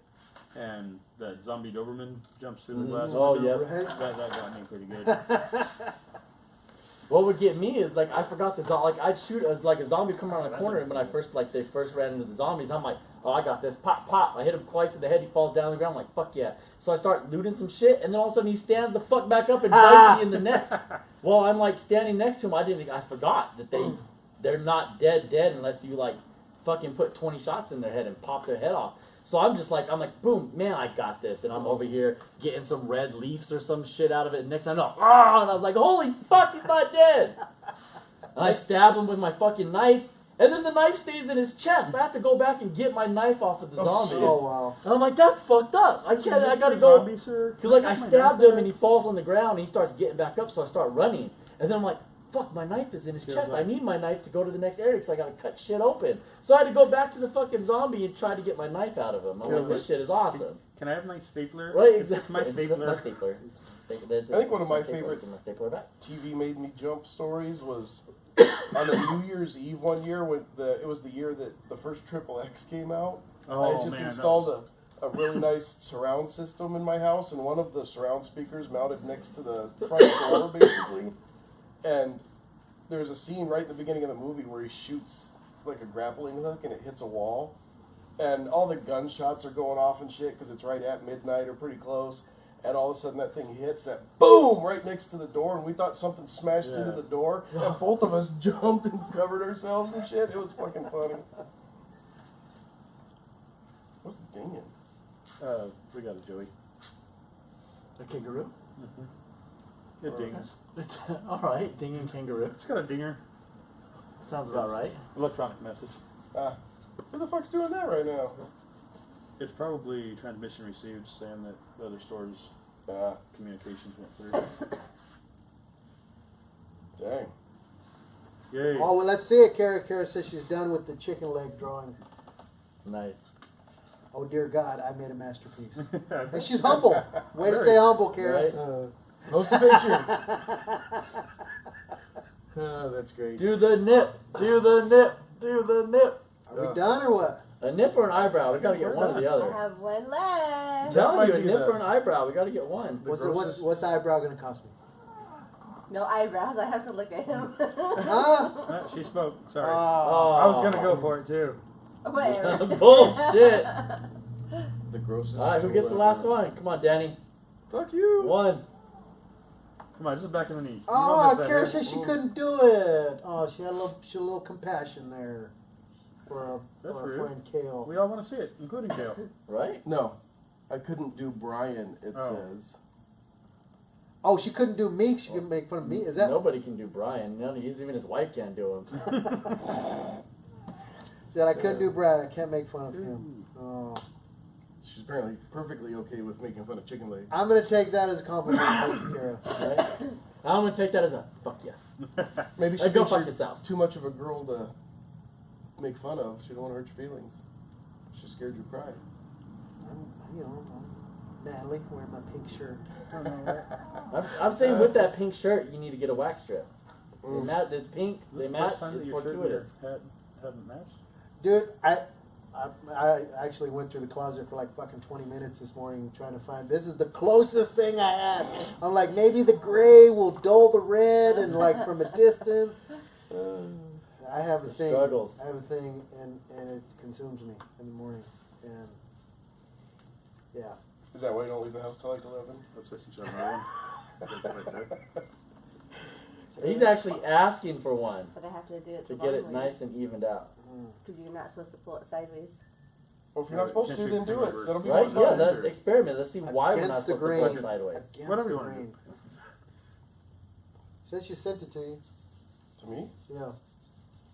and that zombie Doberman jumps through the glass. Oh, window. yeah. Right? That got me pretty good. What would get me is like I forgot the like I'd shoot a zombie come around the corner, and when they first ran into the zombies, I'm like, oh, I got this, pop, pop. I hit him twice in the head, he falls down on the ground. I'm like, fuck yeah. So I start looting some shit, and then all of a sudden he stands the fuck back up and bites me in the neck. Well, I'm like standing next to him. I forgot that they're not dead unless you like fucking put 20 shots in their head and pop their head off. So I'm like, boom, man, I got this. And I'm over here getting some red leaves or some shit out of it. And next time I know, and I was like, holy fuck, he's not dead. And I stab him with my fucking knife. And then the knife stays in his chest. I have to go back and get my knife off of the zombie. Oh wow. And I'm like, that's fucked up. I gotta go. Zombie, sir? Because like I stabbed him and he falls on the ground and he starts getting back up. So I start running. And then I'm like, fuck, my knife is in his chest. I need my knife to go to the next area because I gotta cut shit open. So I had to go back to the fucking zombie and try to get my knife out of him. I'm like, this shit is awesome. Can I have my stapler? Right, It's exactly. my stapler. That's my stapler. I think one of my favorite My stapler back. TV made me jump stories was on a New Year's Eve one year when it was the year that the first Triple X came out. Oh, I had just man, that installed a really nice surround system in my house, and one of the surround speakers mounted next to the front door, basically. And there's a scene right at the beginning of the movie where he shoots like a grappling hook and it hits a wall. And all the gunshots are going off and shit because it's right at midnight or pretty close. And all of a sudden that thing hits that boom right next to the door, and we thought something smashed into the door, and both of us jumped and covered ourselves and shit. It was fucking funny. What's dinging? We got a Joey. A kangaroo? It dings. Alright, dinging kangaroo. It's got a dinger. Sounds about right. Electronic message. Who the fuck's doing that right now? It's probably transmission received saying that the other store's communications went through. Dang. Yay. Oh well, let's see it. Kara says she's done with the chicken leg drawing. Nice. Oh dear God, I made a masterpiece. And she's humble. Way to stay humble, Kara. Right? Post a picture. Oh, that's great. Do the nip. Do the nip. Do the nip. Are we done or what? A nip or an eyebrow? We gotta get one or the I other. have one I'm left. telling you, a might be nip the- or an eyebrow. We gotta get one. What's the eyebrow gonna cost me? No eyebrows. I have to look at him. Huh? She spoke. Sorry. Oh. I was gonna go for it too. Whatever. Bullshit. The grossest. Alright, who gets the last one? Come on, Danny. Fuck you. One. Come on, just back in the knees. Oh, Kara said she couldn't do it. Oh, she had a little compassion there for That's our rude. friend Kale. We all want to see it, including Dale. Right? No, I couldn't do Brian. It Oh. says. Oh, she couldn't do me. She could make fun of me. Is that? Nobody can do Brian. None, even his wife can't do him. That I couldn't do Brad. I can't make fun of him. Oh. She's apparently perfectly okay with making fun of chicken legs. I'm gonna take that as a compliment. Thank you, Kara. Right? I'm gonna take that as a fuck yeah. Maybe she Hey, go thinks fuck you're yourself. too much of a girl to make fun of. She don't want to hurt your feelings. She's scared you'll cry. I'm manly, wearing my pink shirt. I'm saying with that pink shirt, you need to get a wax strip. Mm. It's pink. They match. It's fortuitous. Haven't matched. Dude, I actually went through the closet for like fucking 20 minutes this morning trying to find. This is the closest thing I had. I'm like, maybe the gray will dull the red, and like from a distance. I have a thing. Struggles. I have a thing, and it consumes me in the morning, and yeah. Is that why you don't leave the house till like 11? Obsession shot another one. He's actually asking for one But I have to do it to the get long it way. nice and evened out. Because you're not supposed to pull it sideways. Well, if you're not supposed to, then do it. That'll be Right? more Yeah, fun. that experiment. Let's see why we're not Against the supposed to pull it grain. sideways. Against Whatever the you wanna grain. Says she sent it to you. To me? Yeah.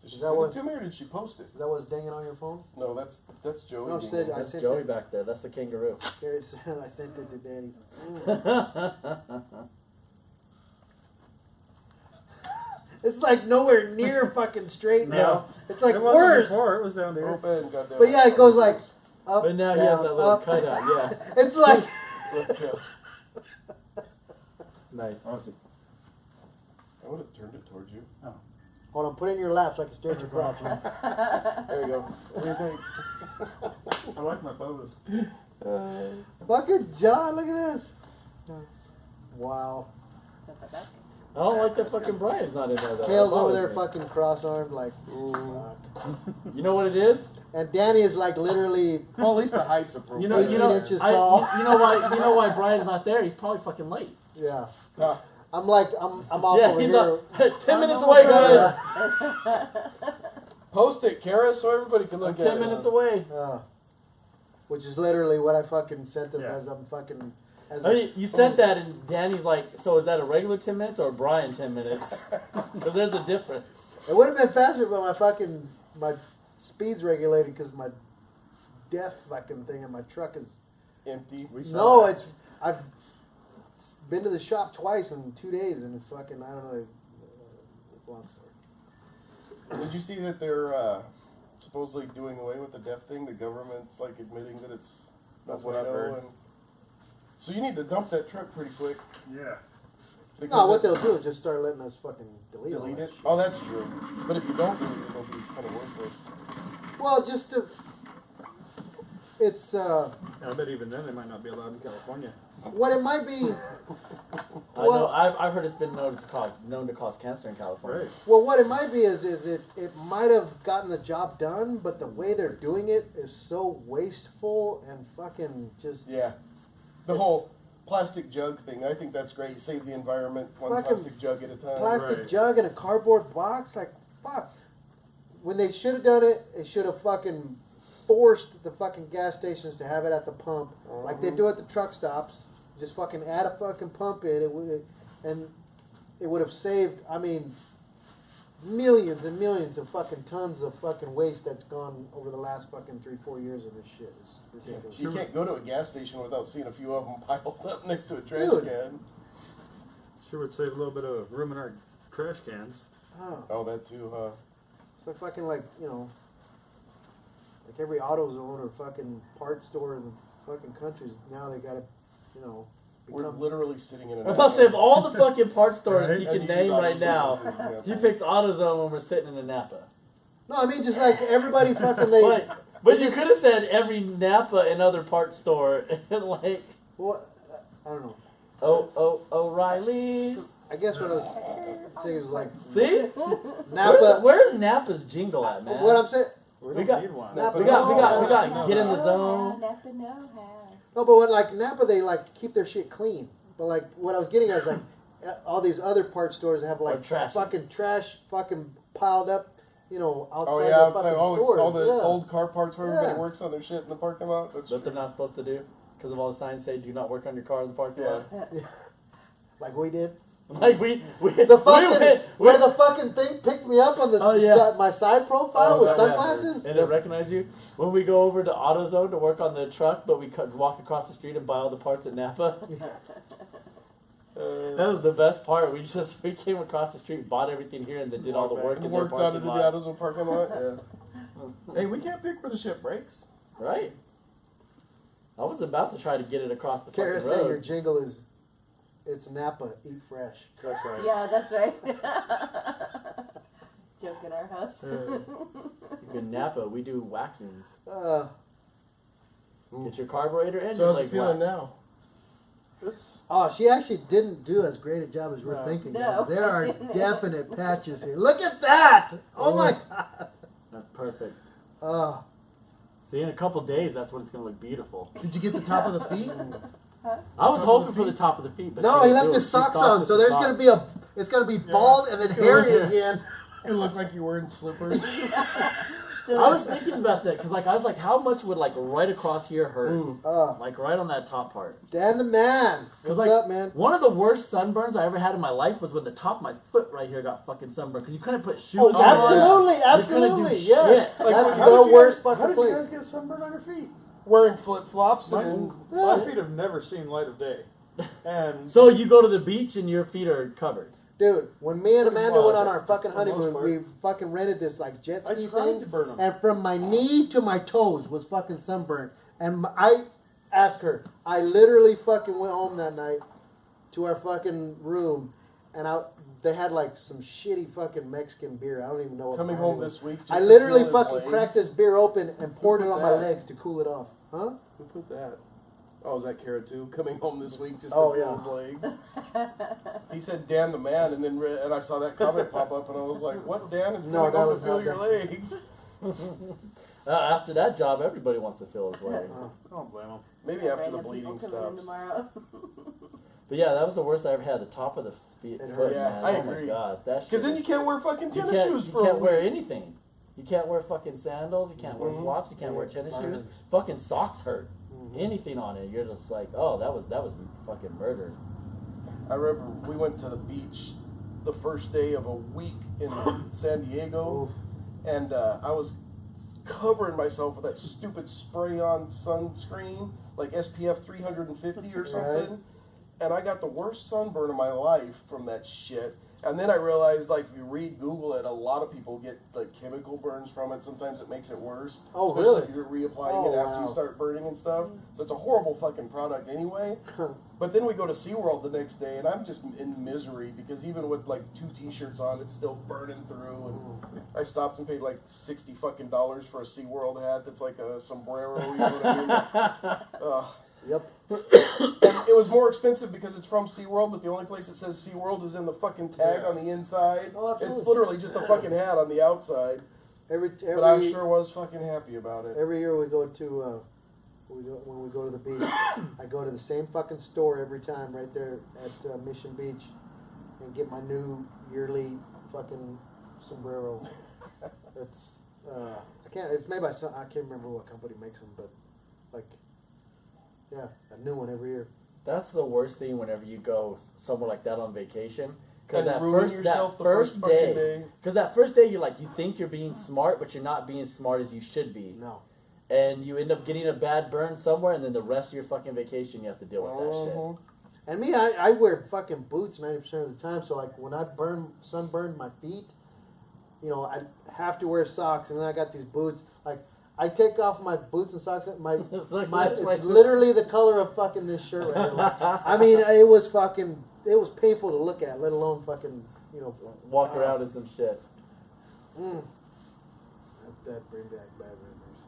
Did she Is that send what- it to me or did she post it? Is that what's dinging on your phone? No, that's Joey. No, she said I That's sent Joey it. back there. That's the kangaroo. Gary said I sent it to Daddy. It's like nowhere near fucking straight No. now. It's like It wasn't worse. before, it was down there. Open, goddamn. But yeah, it goes like up. But now he down, has that little up. cutout. Yeah, It's like nice. I would have turned it towards you. hold on, put it in your lap so I can stare at your cross. There you go. What do you think? I like my pose. Fucking John, look at this. Wow. Stuff like that. I don't like that fucking Brian's not in there though. Kale's That over bothers there me. fucking cross-armed like. Fuck. You know what it is? And Danny is like literally. Well, at least the height's appropriate. You know, 18 inches tall. You know why Brian's not there? He's probably fucking late. Yeah. Huh. I'm like I'm off Yeah, over he's here. not. 10 minutes away, guys. Post it, Kara, so everybody can I'm look at 10 it. minutes away. Which is literally what I fucking sent him Yeah. as I'm fucking. As I mean, you sent that, and Danny's like, so is that a regular 10 minutes or a Brian 10 minutes? Because there's a difference. It would have been faster, but my speed's regulated because my death fucking thing in my truck is. Empty. We saw No, that. it's I've been to the shop twice in 2 days, and it's fucking I don't know. Long story. Did you see that they're supposedly doing away with the deaf thing? The government's like admitting that it's not That's what I've heard. And so you need to dump that truck pretty quick. Yeah. Because No, what they'll do is just start letting us fucking delete all delete that it. shit. Oh, that's true. But if you don't delete it, it'll be kind of worthless. Well, just to. It's And I bet even then they might not be allowed in California. what it might be. I know. I've heard it's been known to cause cancer in California. Right. Well, what it might be is it might have gotten the job done, but the way they're doing it is so wasteful and fucking just. Yeah. The It's- whole plastic jug thing, I think that's great. Save the environment one Fucking plastic jug at a time. Plastic Right. jug in a cardboard box, like fuck. When they should have done it, they should have fucking forced the fucking gas stations to have it at the pump, like they do at the truck stops. Just fucking add a fucking pump in, and it would have saved. I mean, millions and millions of fucking tons of fucking waste that's gone over the last fucking 3-4 years of this shit. It's ridiculous. You can't go to a gas station without seeing a few of them piled up next to a trash Dude. can. Sure would save a little bit of room in our trash cans. Oh, Oh, that too, huh? so fucking like like every AutoZone or fucking part store in the fucking countries now they gotta, We're become. literally sitting in an. I'm about to say, of all the fucking part stores Right. he And can you name use right AutoZone now, as an example. he picks AutoZone when we're sitting in a Napa. No, I mean just like everybody fucking they. But you could have said every Napa and other part store, and like, What? I don't know. O'Reilly's. I guess what I was saying was like See? Napa. Where's Napa's jingle at, man? What I'm saying. We got- need one. Napa- we got No, get in the Know zone. how, have to know how. No, but when like Napa, they like keep their shit clean. But like what I was getting at is like all these other part stores have like trashy. fucking trash fucking piled up, outside Oh their yeah, fucking outside stores. all the yeah. old car parts where everybody Yeah. works on their shit in the parking lot. That's That they're not supposed to do because of all the signs say do not work on your car in the parking Yeah. lot. Like we did. Like we The fucking we where the fucking thing picked me up on the Oh, yeah. my side profile Oh, with that sunglasses. and they recognize you when we go over to AutoZone to work on the truck, but we walk across the street and buy all the parts at Napa. That was the best part. We came across the street, bought everything here, and then did all the work in their worked out parking into the lot. AutoZone parking lot. Yeah. Hey, we can't pick where the shit breaks. Right. I was about to try to get it across the Kara fucking saying your road. jingle is, it's Napa, eat fresh. That's right. Yeah, that's right. Joke in our house. in Napa, we do waxings. Mm. Get your carburetor in. So your how's it leg feeling waxed. now? Oh, she actually didn't do as great a job as we're No. thinking. No, Guys. There I are didn't. definite patches here. Look at that! Oh my god! That's perfect. Oh, See, in a couple days, that's when it's gonna look beautiful. Did you get the top of the feet? I was Top of hoping the for the feet? top of the feet, but no, she he didn't left do his it. She socks stopped on, with so the there's socks. gonna be it's gonna be bald and then hairy again. It looked like you were in slippers. I was thinking about that because, like, I was like, how much would like right across here hurt? Mm. Like right on that top part. Dan the man. What's like, up, man? One of the worst sunburns I ever had in my life was when the top of my foot right here got fucking sunburned because you couldn't put shoes Oh, on. absolutely, You couldn't absolutely, do yes. shit. Like, That's how the did you worst How fucking did you place. guys get sunburn on your feet? Wearing flip flops My, and my feet have never seen light of day. And So you go to the beach and your feet are covered. Dude, when me and Pretty Amanda well, went on our fucking for the most honeymoon, part. we fucking rented this like jet I ski tried thing, to burn them. and from my knee to my toes was fucking sunburned. And I asked her, I literally fucking went home that night to our fucking room, and they had like some shitty fucking Mexican beer. I don't even know what coming kind home it was. this week. Just I to literally feel his fucking legs. cracked this beer open and poured it put on my that? legs to cool it off. Huh? Who put that? Oh, is that Carrot too? Coming home this week just to Oh, feel yeah. his legs. He said Dan the man, and then and I saw that comment pop up, and I was like, "What? Dan is No, coming that home was to feel not your Dan. legs?" After that job, everybody wants to feel his legs. I don't blame them. Maybe after the Random bleeding people coming in stops. tomorrow. But yeah, that was the worst I ever had. The top of the It foot, hurts. Yeah, man. I Oh my agree. god, that shit. Because then was- you can't wear fucking you tennis can't, shoes you for can't a wear week. anything. You can't wear fucking sandals. You can't wear Mhm. flops. You can't wear Yeah, tennis burns. shoes. Fucking socks hurt. Mhm. Anything on it, you're just like, oh, that was fucking murder. I remember we went to the beach the first day of a week in San Diego, and I was covering myself with that stupid spray-on sunscreen, like SPF 350 or something, Right. and I got the worst sunburn of my life from that shit. And then I realized, like, if you read Google it, a lot of people get like chemical burns from it. Sometimes it makes it worse. Oh, especially really? if you're reapplying Oh, it after wow. you start burning and stuff. So it's a horrible fucking product anyway. But then we go to SeaWorld the next day, and I'm just in misery because even with like 2 t-shirts on, it's still burning through. And I stopped and paid like $60 fucking for a SeaWorld hat that's like a sombrero. You know what I mean? Ugh. Yep. And it was more expensive because it's from SeaWorld, but the only place that says SeaWorld is in the fucking tag Yeah. on the inside. Oh, absolutely. It's literally just a fucking hat on the outside. But I sure was fucking happy about it. Every year we go to, when we go to the beach, I go to the same fucking store every time right there at Mission Beach and get my new yearly fucking sombrero. It's, it's made by some, I can't remember what company makes them, but like, yeah, a new one every year. That's the worst thing whenever you go somewhere like that on vacation. And Because ruin yourself the first fucking day. Because that first day, you think you're being smart, but you're not being smart as you should be. No. And you end up getting a bad burn somewhere, and then the rest of your fucking vacation, you have to deal with that Mhm. And me, I wear fucking boots 90% of the time, so like when I sunburn my feet, you know, I have to wear socks, and then I got these boots. Like, I take off my boots and socks, my It's like- it's like- literally the color of fucking this shirt right here. Like, I mean, it was painful to look at, let alone fucking, you know. shit. Walk around in some shit. That bring back bad memories.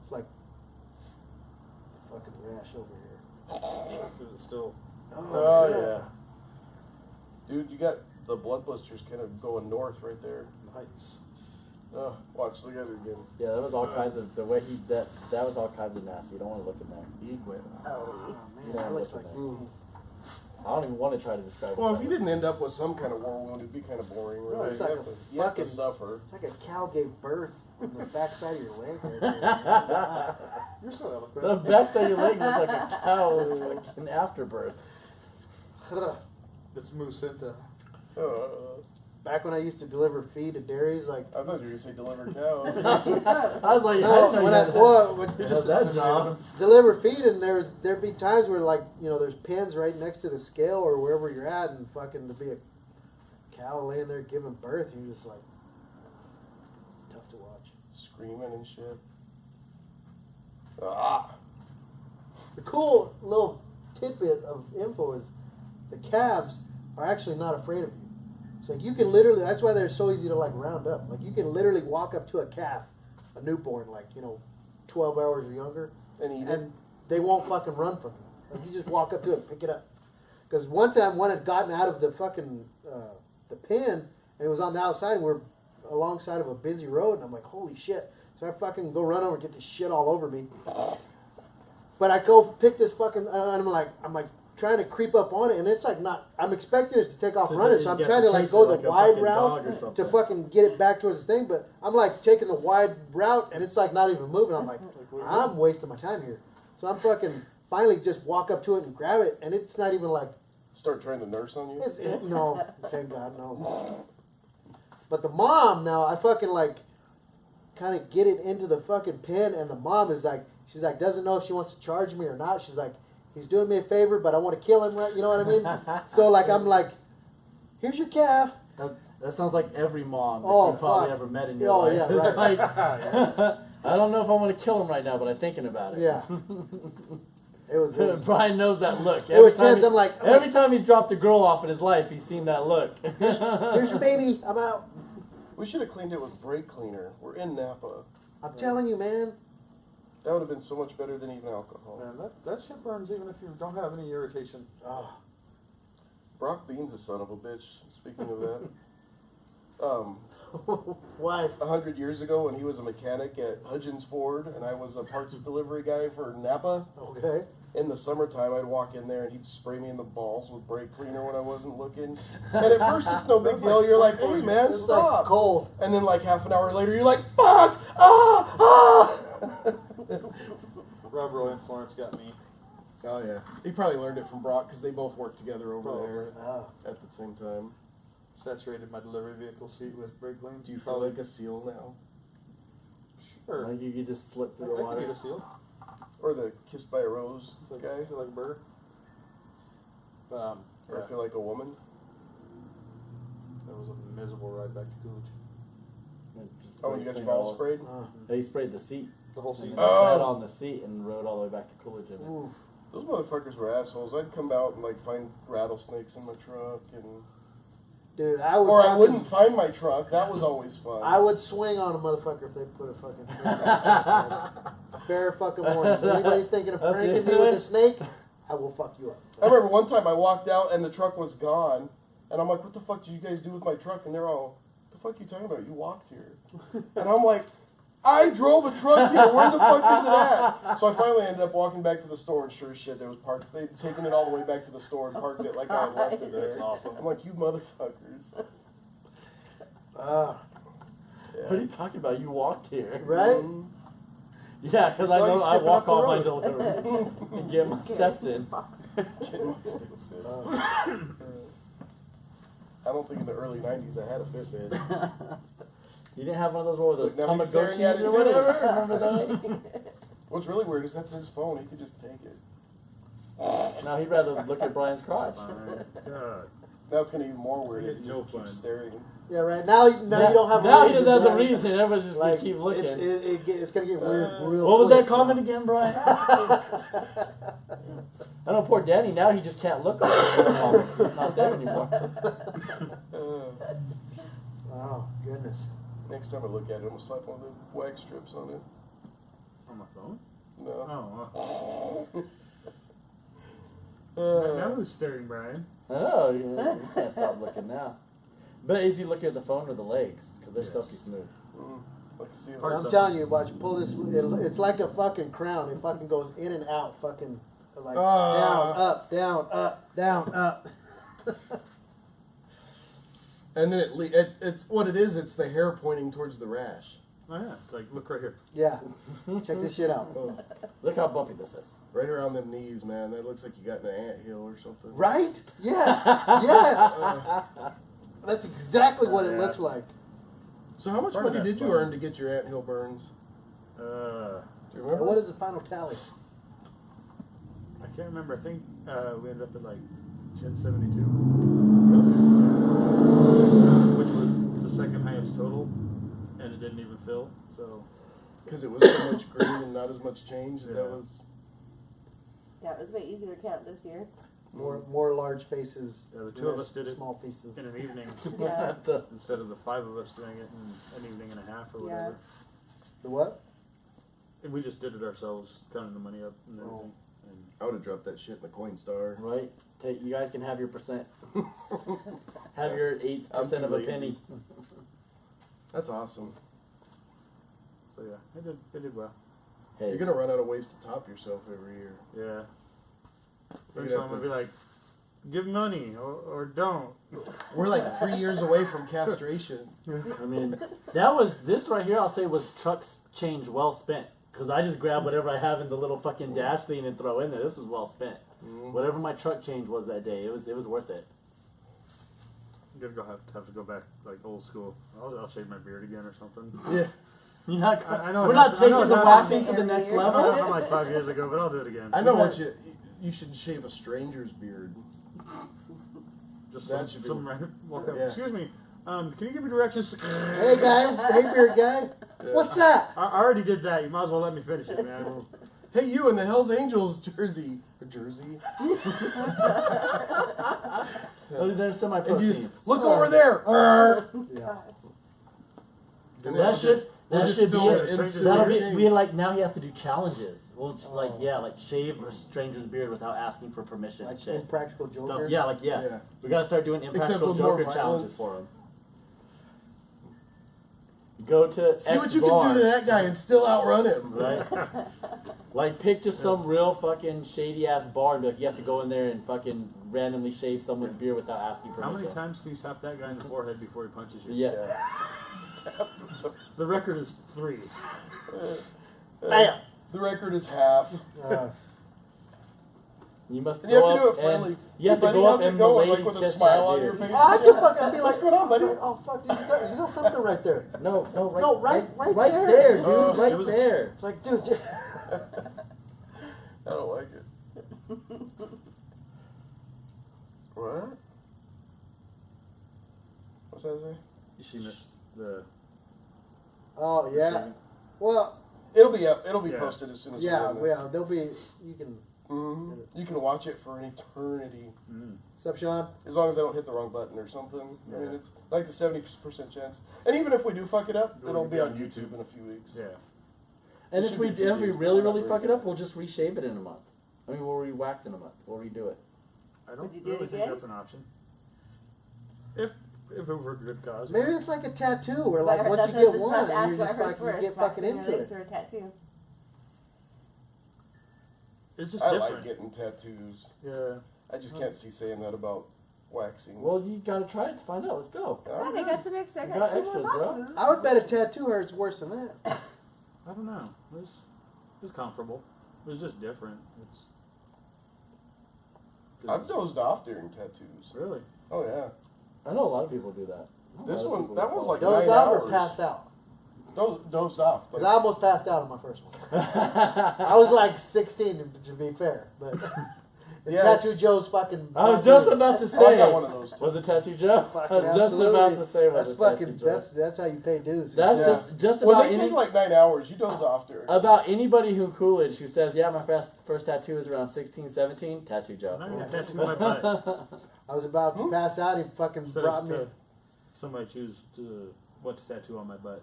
It's like fucking rash over here. It's still. Oh, yeah. Dude, you got the blood blisters kind of going north right there. Nice. Oh, watch, look at it again. Yeah, that was all kinds of the way that was all kinds of nasty. You don't want to look in there. Oh man, Yeah, that looks look like. at I don't even want to try to describe. Well, what if you that didn't end up with some kind of war wound, it'd be kind of boring, really. Right, It's like a But you have to fucking- suffer. It's like a cow gave birth on the backside of your leg. Right was. You're so The eloquent. backside of your leg looks like a cow's fucking afterbirth. there. It's Mucinta. Back when I used to deliver feed to dairies, like I thought you were going to say deliver cows. I was like, no, I didn't know when you I had well, when you had that job. deliver feed, and there'd be times where like there's pens right next to the scale or wherever you're at, and fucking to be a cow laying there giving birth, you're just like, it's tough to watch. Screaming and shit. Ah. The cool little tidbit of info is the calves are actually not afraid of you. It's like you can literally. That's why they're so easy to like round up. Like you can literally walk up to a calf, a newborn, like 12 hours or younger, And eat it. and they won't fucking run from you. Like you just walk up to it, and pick it up. Because one time one had gotten out of the fucking the pen, and it was on the outside, and we're alongside of a busy road, and I'm like, holy shit! So I fucking go run over and get this shit all over me. But I go pick this fucking, and I'm like trying to creep up on it, and it's like not. I'm expecting it to take off So running, then so you I'm get trying to to like chase go it the like a wide fucking dog or route to something. fucking get it back towards the thing. But I'm like taking the wide route, and it's like not even moving. I'm like, I'm wasting my time here. So I'm fucking finally just walk up to it and grab it, and it's not even like. Start trying to nurse on you. No, thank God, no. But the mom now, I fucking like, kind of get it into the fucking pen, and the mom is like, she's like, doesn't know if she wants to charge me or not. She's like, he's doing me a favor, but I want to kill him, right? You know what I mean? So like, I'm like, here's your calf. That sounds like every mom that Oh, you probably fuck. ever met in your Oh, life. yeah, It's right. like, I don't know if I want to kill him right now, but I'm thinking about it. Yeah. It was Brian knows that look. it was Every time tense. I'm like, every time he's dropped a girl off in his life, he's seen that look. here's your baby. I'm out. We should have cleaned it with brake cleaner. We're in Napa. I'm telling you, man. That would have been so much better than even alcohol. Man, that shit burns even if you don't have any irritation. Oh, Brock Bean's a son of a bitch. Speaking of that, why? 100 years ago when he was a mechanic at Hudgens Ford and I was a parts delivery guy for Napa, Okay. in the summertime I'd walk in there and he'd spray me in the balls with brake cleaner when I wasn't looking. And at first it's no big deal. You're like, hey man, It's like stop. cold. And then like half an hour later you're like, fuck! Ah! Ah! Rob Roy and Florence got me. Oh yeah. He probably learned it from Brock because they both worked together over Probably. there Oh. at the same time. Saturated my delivery vehicle seat with brake clean. Do you feel like a seal now? Sure. Like you could just slip I through the could water. eat a seal. Or the Kissed by a Rose It's like, guy? I feel like a burger. Or Yeah, I feel like a woman? that was a miserable ride back to Coolidge. Oh, you got your balls sprayed? He sprayed the seat. The whole And seat. then Oh. sat on the seat and rode all the way back to Coolidge in it. Oof. Those motherfuckers were assholes. I'd come out and like find rattlesnakes in my truck, and Dude, I would. or I fucking- wouldn't find my truck. That was always fun. I would swing on a motherfucker if they put a fucking snake on the truck. Fair fucking warning. Anybody thinking of That's pranking it. me with a snake, I will fuck you up. I remember one time I walked out and the truck was gone, and I'm like, "What the fuck did you guys do with my truck?" And they're all, "The fuck you talking about? You walked here." And I'm like, "I drove a truck here. Where the fuck is it at?" So I finally ended up walking back to the store, and sure as shit, there was parked. They'd taken it all the way back to the store and parked it like I had left it there. That's awesome. I'm like, "You motherfuckers." Ah, Yeah. What are you talking about? You walked here. right? Mm. Yeah, because I I saw you know I skipping walk up the off my road. delivery and get my steps in. Get my steps in. I don't think in the early '90s I had a Fitbit. You didn't have one of those, what were those Like, now he's staring at Tamagotchis it or too. whatever? Remember those? What's really weird is that's his phone. He could just take it. Now he'd rather look at Brian's crotch. God. Now it's gonna be even more weird if he No just fun. keeps staring. Yeah, right. Now you don't have Now a he reason. doesn't have the man. reason. Everybody's just Like, gonna keep looking. It's gonna get weird real What was quick. that comment again, Brian? I know poor Danny, now he just can't look over the comment. It's not there anymore. Oh, goodness. Next time I look at it, I'm gonna slap one of the wax strips on it. On my phone? No. Oh. Now who's staring, Brian? Oh, you can't stop looking now. But is he looking at the phone or the legs? Because they're Yes. silky smooth. Like a seal. Parts I'm of telling you, watch, pull this. It's like a fucking crown. It fucking goes in and out, fucking like down, up, down, up, down, up. And then it's what it is. It's the hair pointing towards the rash. Oh yeah, it's like, look right here. Yeah, check this shit out. Oh, Look how bumpy this is. right around them knees, man. That looks like you got an anthill or something. Right? Yes, yes. That's exactly what it Yeah. looks like. So how much Part of money that's did you fun. earn to get your anthill burns? Uh, Do you And remember? what is the final tally? I can't remember. I think we ended up at like 1072, which was the second highest total, and it didn't even fill. So Because it was so much green and not as much change. Yeah. That was. Yeah, it was way easier to count this year. More large faces. Yeah, the two of less us did it small faces. in an evening Yeah. instead of the 5 of us doing it in an evening and a half or Yeah. whatever. The what? And we just did it ourselves, counting the money up and Oh. everything. And I would have dropped that shit in the Coinstar. Right? You guys can have your percent. Have your 8% I'm too of a lazy. penny. That's awesome. so yeah, it did well. Hey, You're gonna run out of ways to top yourself every year. Yeah. You're First gonna time have I'd be like, give money or don't. We're like 3 years away from castration. I mean, this right here, I'll say was truck's change well spent. Because I just grab whatever I have in the little fucking dash thing and throw in there. This was well spent. Whatever my truck change was that day, it was worth it. I'm gonna have to go back like old school. I'll shave my beard again or something. Yeah. You're not. I know We're it not happened. I know taking it the happened. waxing to the next Every year. I know it level. happened like 5 years ago, but I'll do it again. I know what you should shave a stranger's beard. Just That some, should be- some random walk up. Yeah. Excuse me, can you give me directions? Hey guy, hey beard guy, what's that? I already did that. You might as well let me finish it, man. Hey, you in the Hell's Angels jersey. Jersey. Oh, there's And you just semi-protein. look over there. Yeah. And That should just be film it. it into That'll your be chains. like now he has to do challenges. Well, like shave a stranger's beard without asking for permission. and Like shit. Impractical Stuff. Jokers. Yeah, Yeah. we gotta start doing Except impractical with more Joker challenges violence. for him. Go to See X what you bar, can do to that guy and still outrun him. right? Like pick just some real fucking shady ass bar and be like, you have to go in there and fucking randomly shave someone's beard without asking How permission. many times can you tap that guy in the forehead before he punches you? Yeah. The record is 3. Bam. The record is half. You must And you go have to do up it friendly. and you have Hey, to buddy, go up how's it and going? Malady Like with a kiss smile that on your beard. face. Oh, I can fucking be like, What's going on, buddy? Oh fuck, dude, you got something right there. No, right, No, right right there. there, dude, Oh, right it was- there. It's like, dude, I don't like it. What? What's that say? She missed the. oh the yeah. shaving. Well, It'll be up. It'll be Yeah. posted as soon as yeah, we're done this. yeah. There'll be you can. You can watch it for an eternity. Mm. Sup, Sean? As long as I don't hit the wrong button or something. I mean, Yeah. it's like the 70% chance. And even if we do fuck it up, It'll it'll be be on on YouTube in a few weeks. Yeah. And It if should we be a few if we days, really but not really fuck it very up, we'll just reshave it in a month. I mean, we'll re-wax in a month. We'll redo it. I don't Would you do it really think again? that's an option. If it were a good cause. Maybe it's like a tattoo where, But like, once you that's get what one, I was and you're about just to ask like, what you get hurts fucking worse, into waxing your it. legs or a tattoo. It's just I different. like getting tattoos. Yeah. I just can't see saying that about waxing. Well, you gotta try it to find out. Let's go. God, I got some extra. I You got got 2 extras, more bro. boxes. I would bet a tattoo hurts worse than that. I don't know. It's comfortable. It's just different. It's. I've dozed off during tattoos. Really? Oh yeah. I know a lot of people do that. This one, that was like Dozed 9 off hours. or passed out? Dozed off. Because I almost passed out on my first one. I was like 16 to be fair, but Yeah, Tattoo Joe's fucking. I was just about to I say. got one of those too. Was it Tattoo Joe? Fucking I was just absolutely. about to say. Was That's it Tattoo fucking. Joe? That's how you pay dues. That's Yeah. just When about they any, take like 9 hours, you doze off during. about anybody who Coolidge who says, yeah, my first tattoo is around 16, 17, Tattoo I'm Joe. not even tattooing my butt. I was about to pass out. He fucking Instead brought of me. somebody choose to what to tattoo on my butt.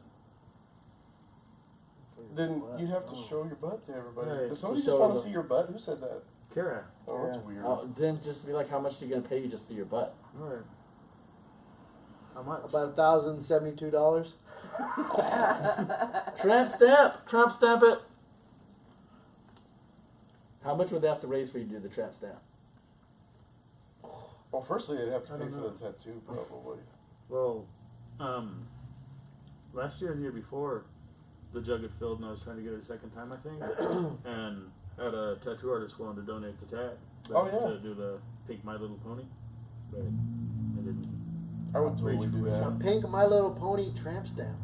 Then you'd have to show your butt to everybody. Right. Does somebody To just show want to them. see your butt? Who said that? Kara. Oh, that's Yeah. weird. Then just be like, how much are you gonna pay you just to see your butt? Alright. How much? About $1,072. Tramp stamp it. How much would they have to raise for you to do the tramp stamp? Well, firstly, they'd have to I pay don't for know. the tattoo, probably. Well, last year and the year before, the jug had filled and I was trying to get it a second time, I think. And had a tattoo artist willing to donate the tat. Oh, yeah. To do the Pink My Little Pony. But I didn't. I would totally Reach do for A that. pink My Little Pony tramp stamp.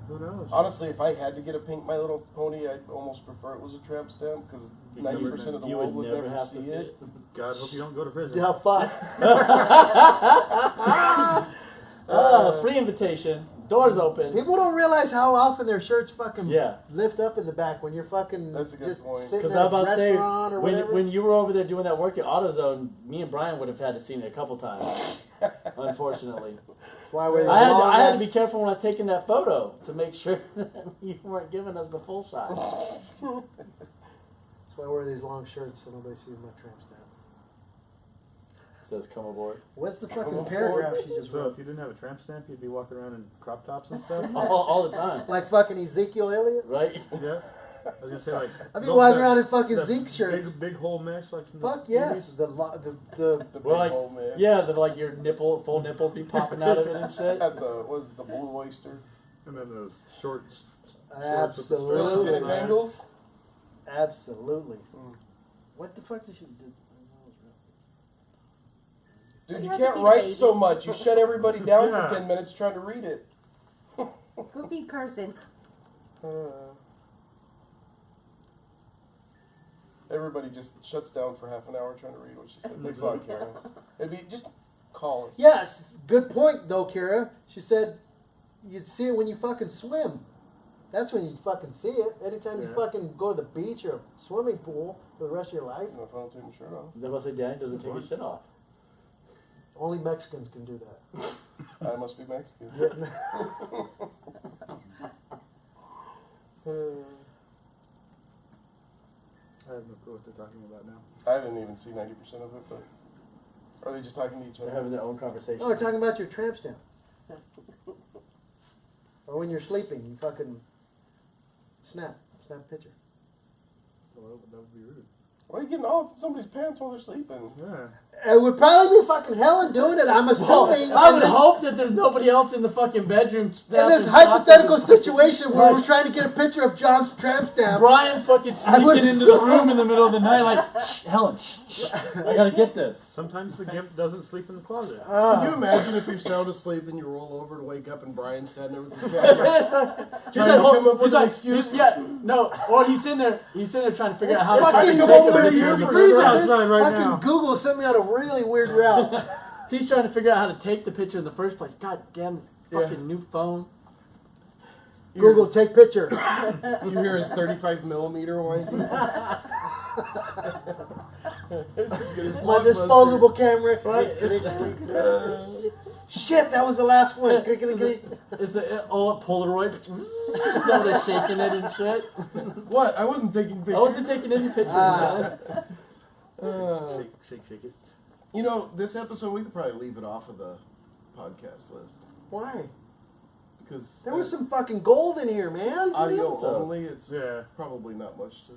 Who knows? Honestly, if I had to get a pink My Little Pony, I'd almost prefer it was a tramp stamp because You'd 90% of the You world would would never never have see to see it. it. God, hope you don't go to prison. Yeah, fuck. Free invitation. Doors open. People don't realize how often their shirts fucking Yeah. lift up in the back when you're fucking That's a good just point. sitting Because at I a was about to say, restaurant or whatever. when you were over there doing that work at AutoZone, me and Brian would have had to seen it a couple times. Unfortunately. That's why we're these I long had to ass- be careful when I was taking that photo to make sure that you weren't giving us the full shot. That's why I wear these long shirts so nobody sees my tramp stamp. Says come aboard. What's the Come fucking on, paragraph board. she just So wrote? if you didn't have a tramp stamp, you'd be walking around in crop tops and stuff. All the time. Like fucking Ezekiel Elliott? Yeah. Right? I was gonna say like. I'd be those- walking that- around in fucking that Zeke shirts. Big hole mesh like. in the Fuck yes. movies. The The big Well, like, old man. yeah, like your full nipples be popping out of it and shit. At the Blue Oyster. And then those shorts. Absolutely. Lieutenant Bengals. Absolutely. Mm. What the fuck did she do? Dude, You you have to can't be a write baby. so much. You shut everybody down Yeah. for 10 minutes trying to read it. Go feed Carson. Everybody just shuts down for half an hour trying to read what she said. Thanks a lot, Karen. It'd be just call us. Yes, good point though, Kira. She said you'd see it when you fucking swim. That's when you fucking see it. Anytime you Yeah. fucking go to the beach or a swimming pool for the rest of your life. No, if I don't take my shirt off. Then I say Danny doesn't take his shit off. Only Mexicans can do that. I must be Mexican. I have no clue what they're talking about now. I didn't even see 90% of it, but are they just talking to each They're other? having their own conversation. No, we're talking about your tramp stamp. Or when you're sleeping, you fucking snap a picture. Well, that would be rude. Why are you getting all up in somebody's pants while they're sleeping? Yeah. It would probably be fucking Helen doing it. I'm assuming. I in would this- hope that there's nobody else in the fucking bedroom. in this snapping hypothetical shots of this situation where we're Right. trying to get a picture of John's tramp stamp. Brian's fucking I would sneaking into the assume- room in the middle of the night, like, shh, Helen, shh, I gotta get this. Sometimes the gimp doesn't sleep in the closet. Can you imagine if you're sound asleep and you roll over to wake up and Brian's standing there with his camera? He's Trying to come up with he's an like, excuse? yeah, no, or he's sitting there trying to figure out how to Fucking fucking come take over the here picture in the for first service. place. Outside right fucking now. Google sent me on a really weird route. He's trying to figure out how to take the picture in the first place. God damn this fucking new phone. Google, take picture. You hear his 35 millimeter wanking? This is gonna be My disposable camera. Right? Shit, that was the last one. Click. It's a Polaroid. Somebody shaking it and shit. What? I wasn't taking pictures. I wasn't taking any pictures, man. Shake it. You know, this episode we could probably leave it off of the podcast list Why? because There was some fucking gold in here, man. audio So- only. It's Yeah. probably not much to.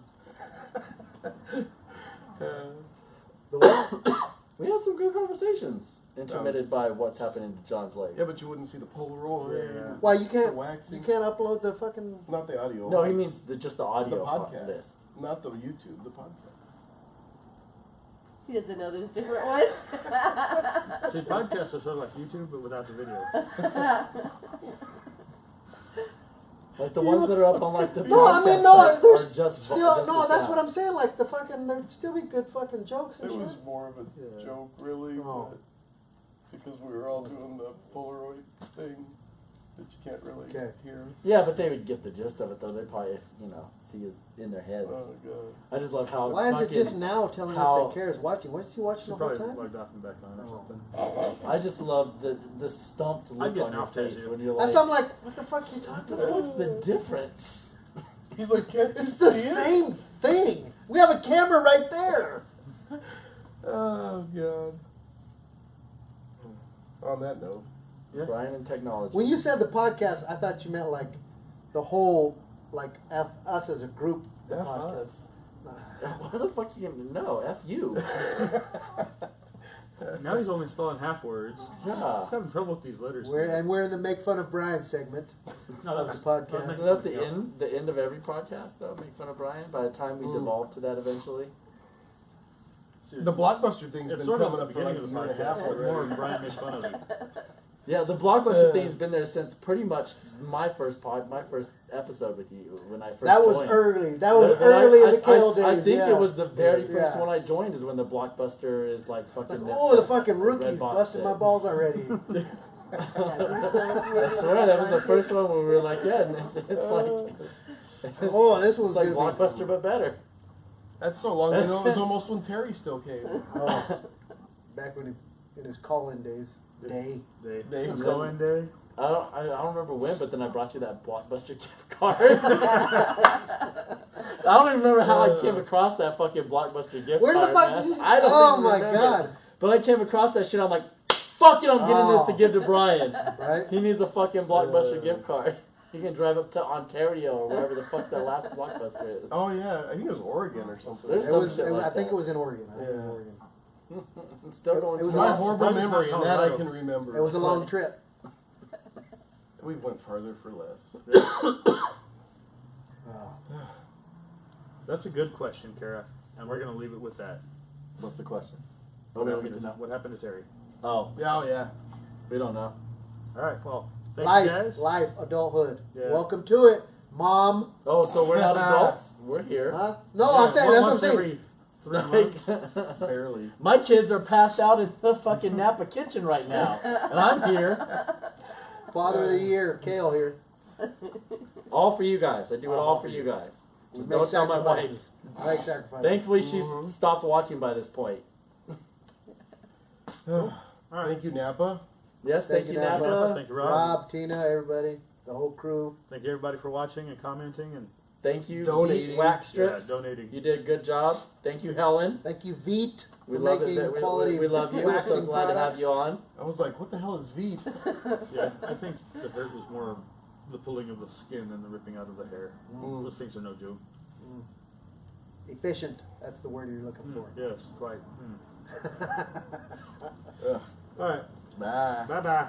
The what? We had some good conversations, intermitted was- by what's happening to John's legs. Yeah, but you wouldn't see the Polaroid. Yeah. Why you The can't? waxing. You can't upload the fucking. Not the audio. No, he means just the the audio podcast, list. not the YouTube. The podcast. He doesn't know there's different ones. See, podcasts are sort of like YouTube, but without the video. Like the ones that are up on like the No, I mean podcast no. sites There's are just still just no. the That's sound. what I'm saying. Like the fucking, there'd still be good fucking jokes and It was shit. more of a Yeah. joke, really, Oh. but because we were all doing the Polaroid thing that you can't really Okay. hear. Yeah, but they would get the gist of it though. They probably see us in their heads. Oh god. I just love how Why is it fucking- just now telling us how- that Kara's watching? Why is he watching She the whole probably time? logged off and back on or Oh. something. I just love the stumped look get on your off that, face too. when you're That's like, I'm like, what the fuck are you what talking the about? fuck's the difference? He's like, can't you It's the see it? same thing. We have a camera right there. Oh god. On that note, Yeah. Brian and technology. When you said the podcast, I thought you meant like the whole, like us as a group. The F podcast. us. Why the fuck you gonna know? F you. Now he's only spelling half words. Yeah. He's having trouble with these letters. We're in the make fun of Brian segment. No, of that's the podcast. that's Isn't that something else. the end of every podcast though? Make fun of Brian. By the time we devolve to that eventually. The Blockbuster thing's It's been sort of coming the up for like beginning a of the year and a half podcast. More already. of Brian made fun of it. Yeah, the Blockbuster thing's been there since pretty much my first episode with you when I first That was joined. early. That was But early in the Kale I days. think yeah. it was the very first Yeah. one I joined is when the Blockbuster is like Like, fucking. oh, the fucking red rookies box busted shit. my balls already. I swear that was the first one where we were like, yeah, and it's like, Oh, this one's it's like gonna be- Blockbuster but better. That's so long ago. It was almost when Terry still came. Oh, back when in his call-in days. Day. They- Call-in day. I don't remember when, but then I brought you that Blockbuster gift card. I don't even remember how I came across that fucking Blockbuster gift Where the card. fuck man. did you? I don't Oh even my remember. god! But I came across that shit. I'm like, fuck it, I'm getting this to Oh. give to Brian. Right? He needs a fucking Blockbuster gift card. He can drive up to Ontario or wherever the fuck that last Blockbuster is. Oh yeah, I think it was Oregon or something. There's It some was. shit like I think that. it was in Oregon. I think it was Yeah. Oregon. It's still going it was My long- horrible Probably memory, not and that I Colorado. can remember. It was a long trip. We went farther for less. Oh. That's a good question, Kara, and we're gonna leave it with that. What's the question? What we don't happened get to know. What happened to Terry? Oh, Yeah, oh yeah. we don't know. All right, well, thank Life, you guys. life, adulthood. Yeah. Welcome to it, Mom. Oh, so we're not adults? We're here. Huh? No, Yeah, I'm saying that's what I'm once saying. every 3 months. Barely. My kids are passed out in the fucking Napa kitchen right now, and I'm here, Father of the Year, Kale here. all for you guys. I do it all for you guys. We Just make don't tell my wife. sacrifices. I make sacrifices. Thankfully, she's stopped watching by this point. All right. Thank you, Napa. Yes, thank you, Napa. Napa. Thank you, Rob. Rob, Tina, everybody, the whole crew. Thank you, everybody, for watching and commenting and Thank you, Donating. Heat Wax Strips. Yeah, donating. You did a good job. Thank you, Helen. Thank you, Veet, We for love making it. quality We love you. We're so waxing glad to have products. you on. I was like, what the hell is Veet? Yeah, I think the hurt was more the pulling of the skin than the ripping out of the hair. Mm. Those things are no joke. Efficient. That's the word you're looking for. Yes, quite. Ugh. All right, Bye. bye bye.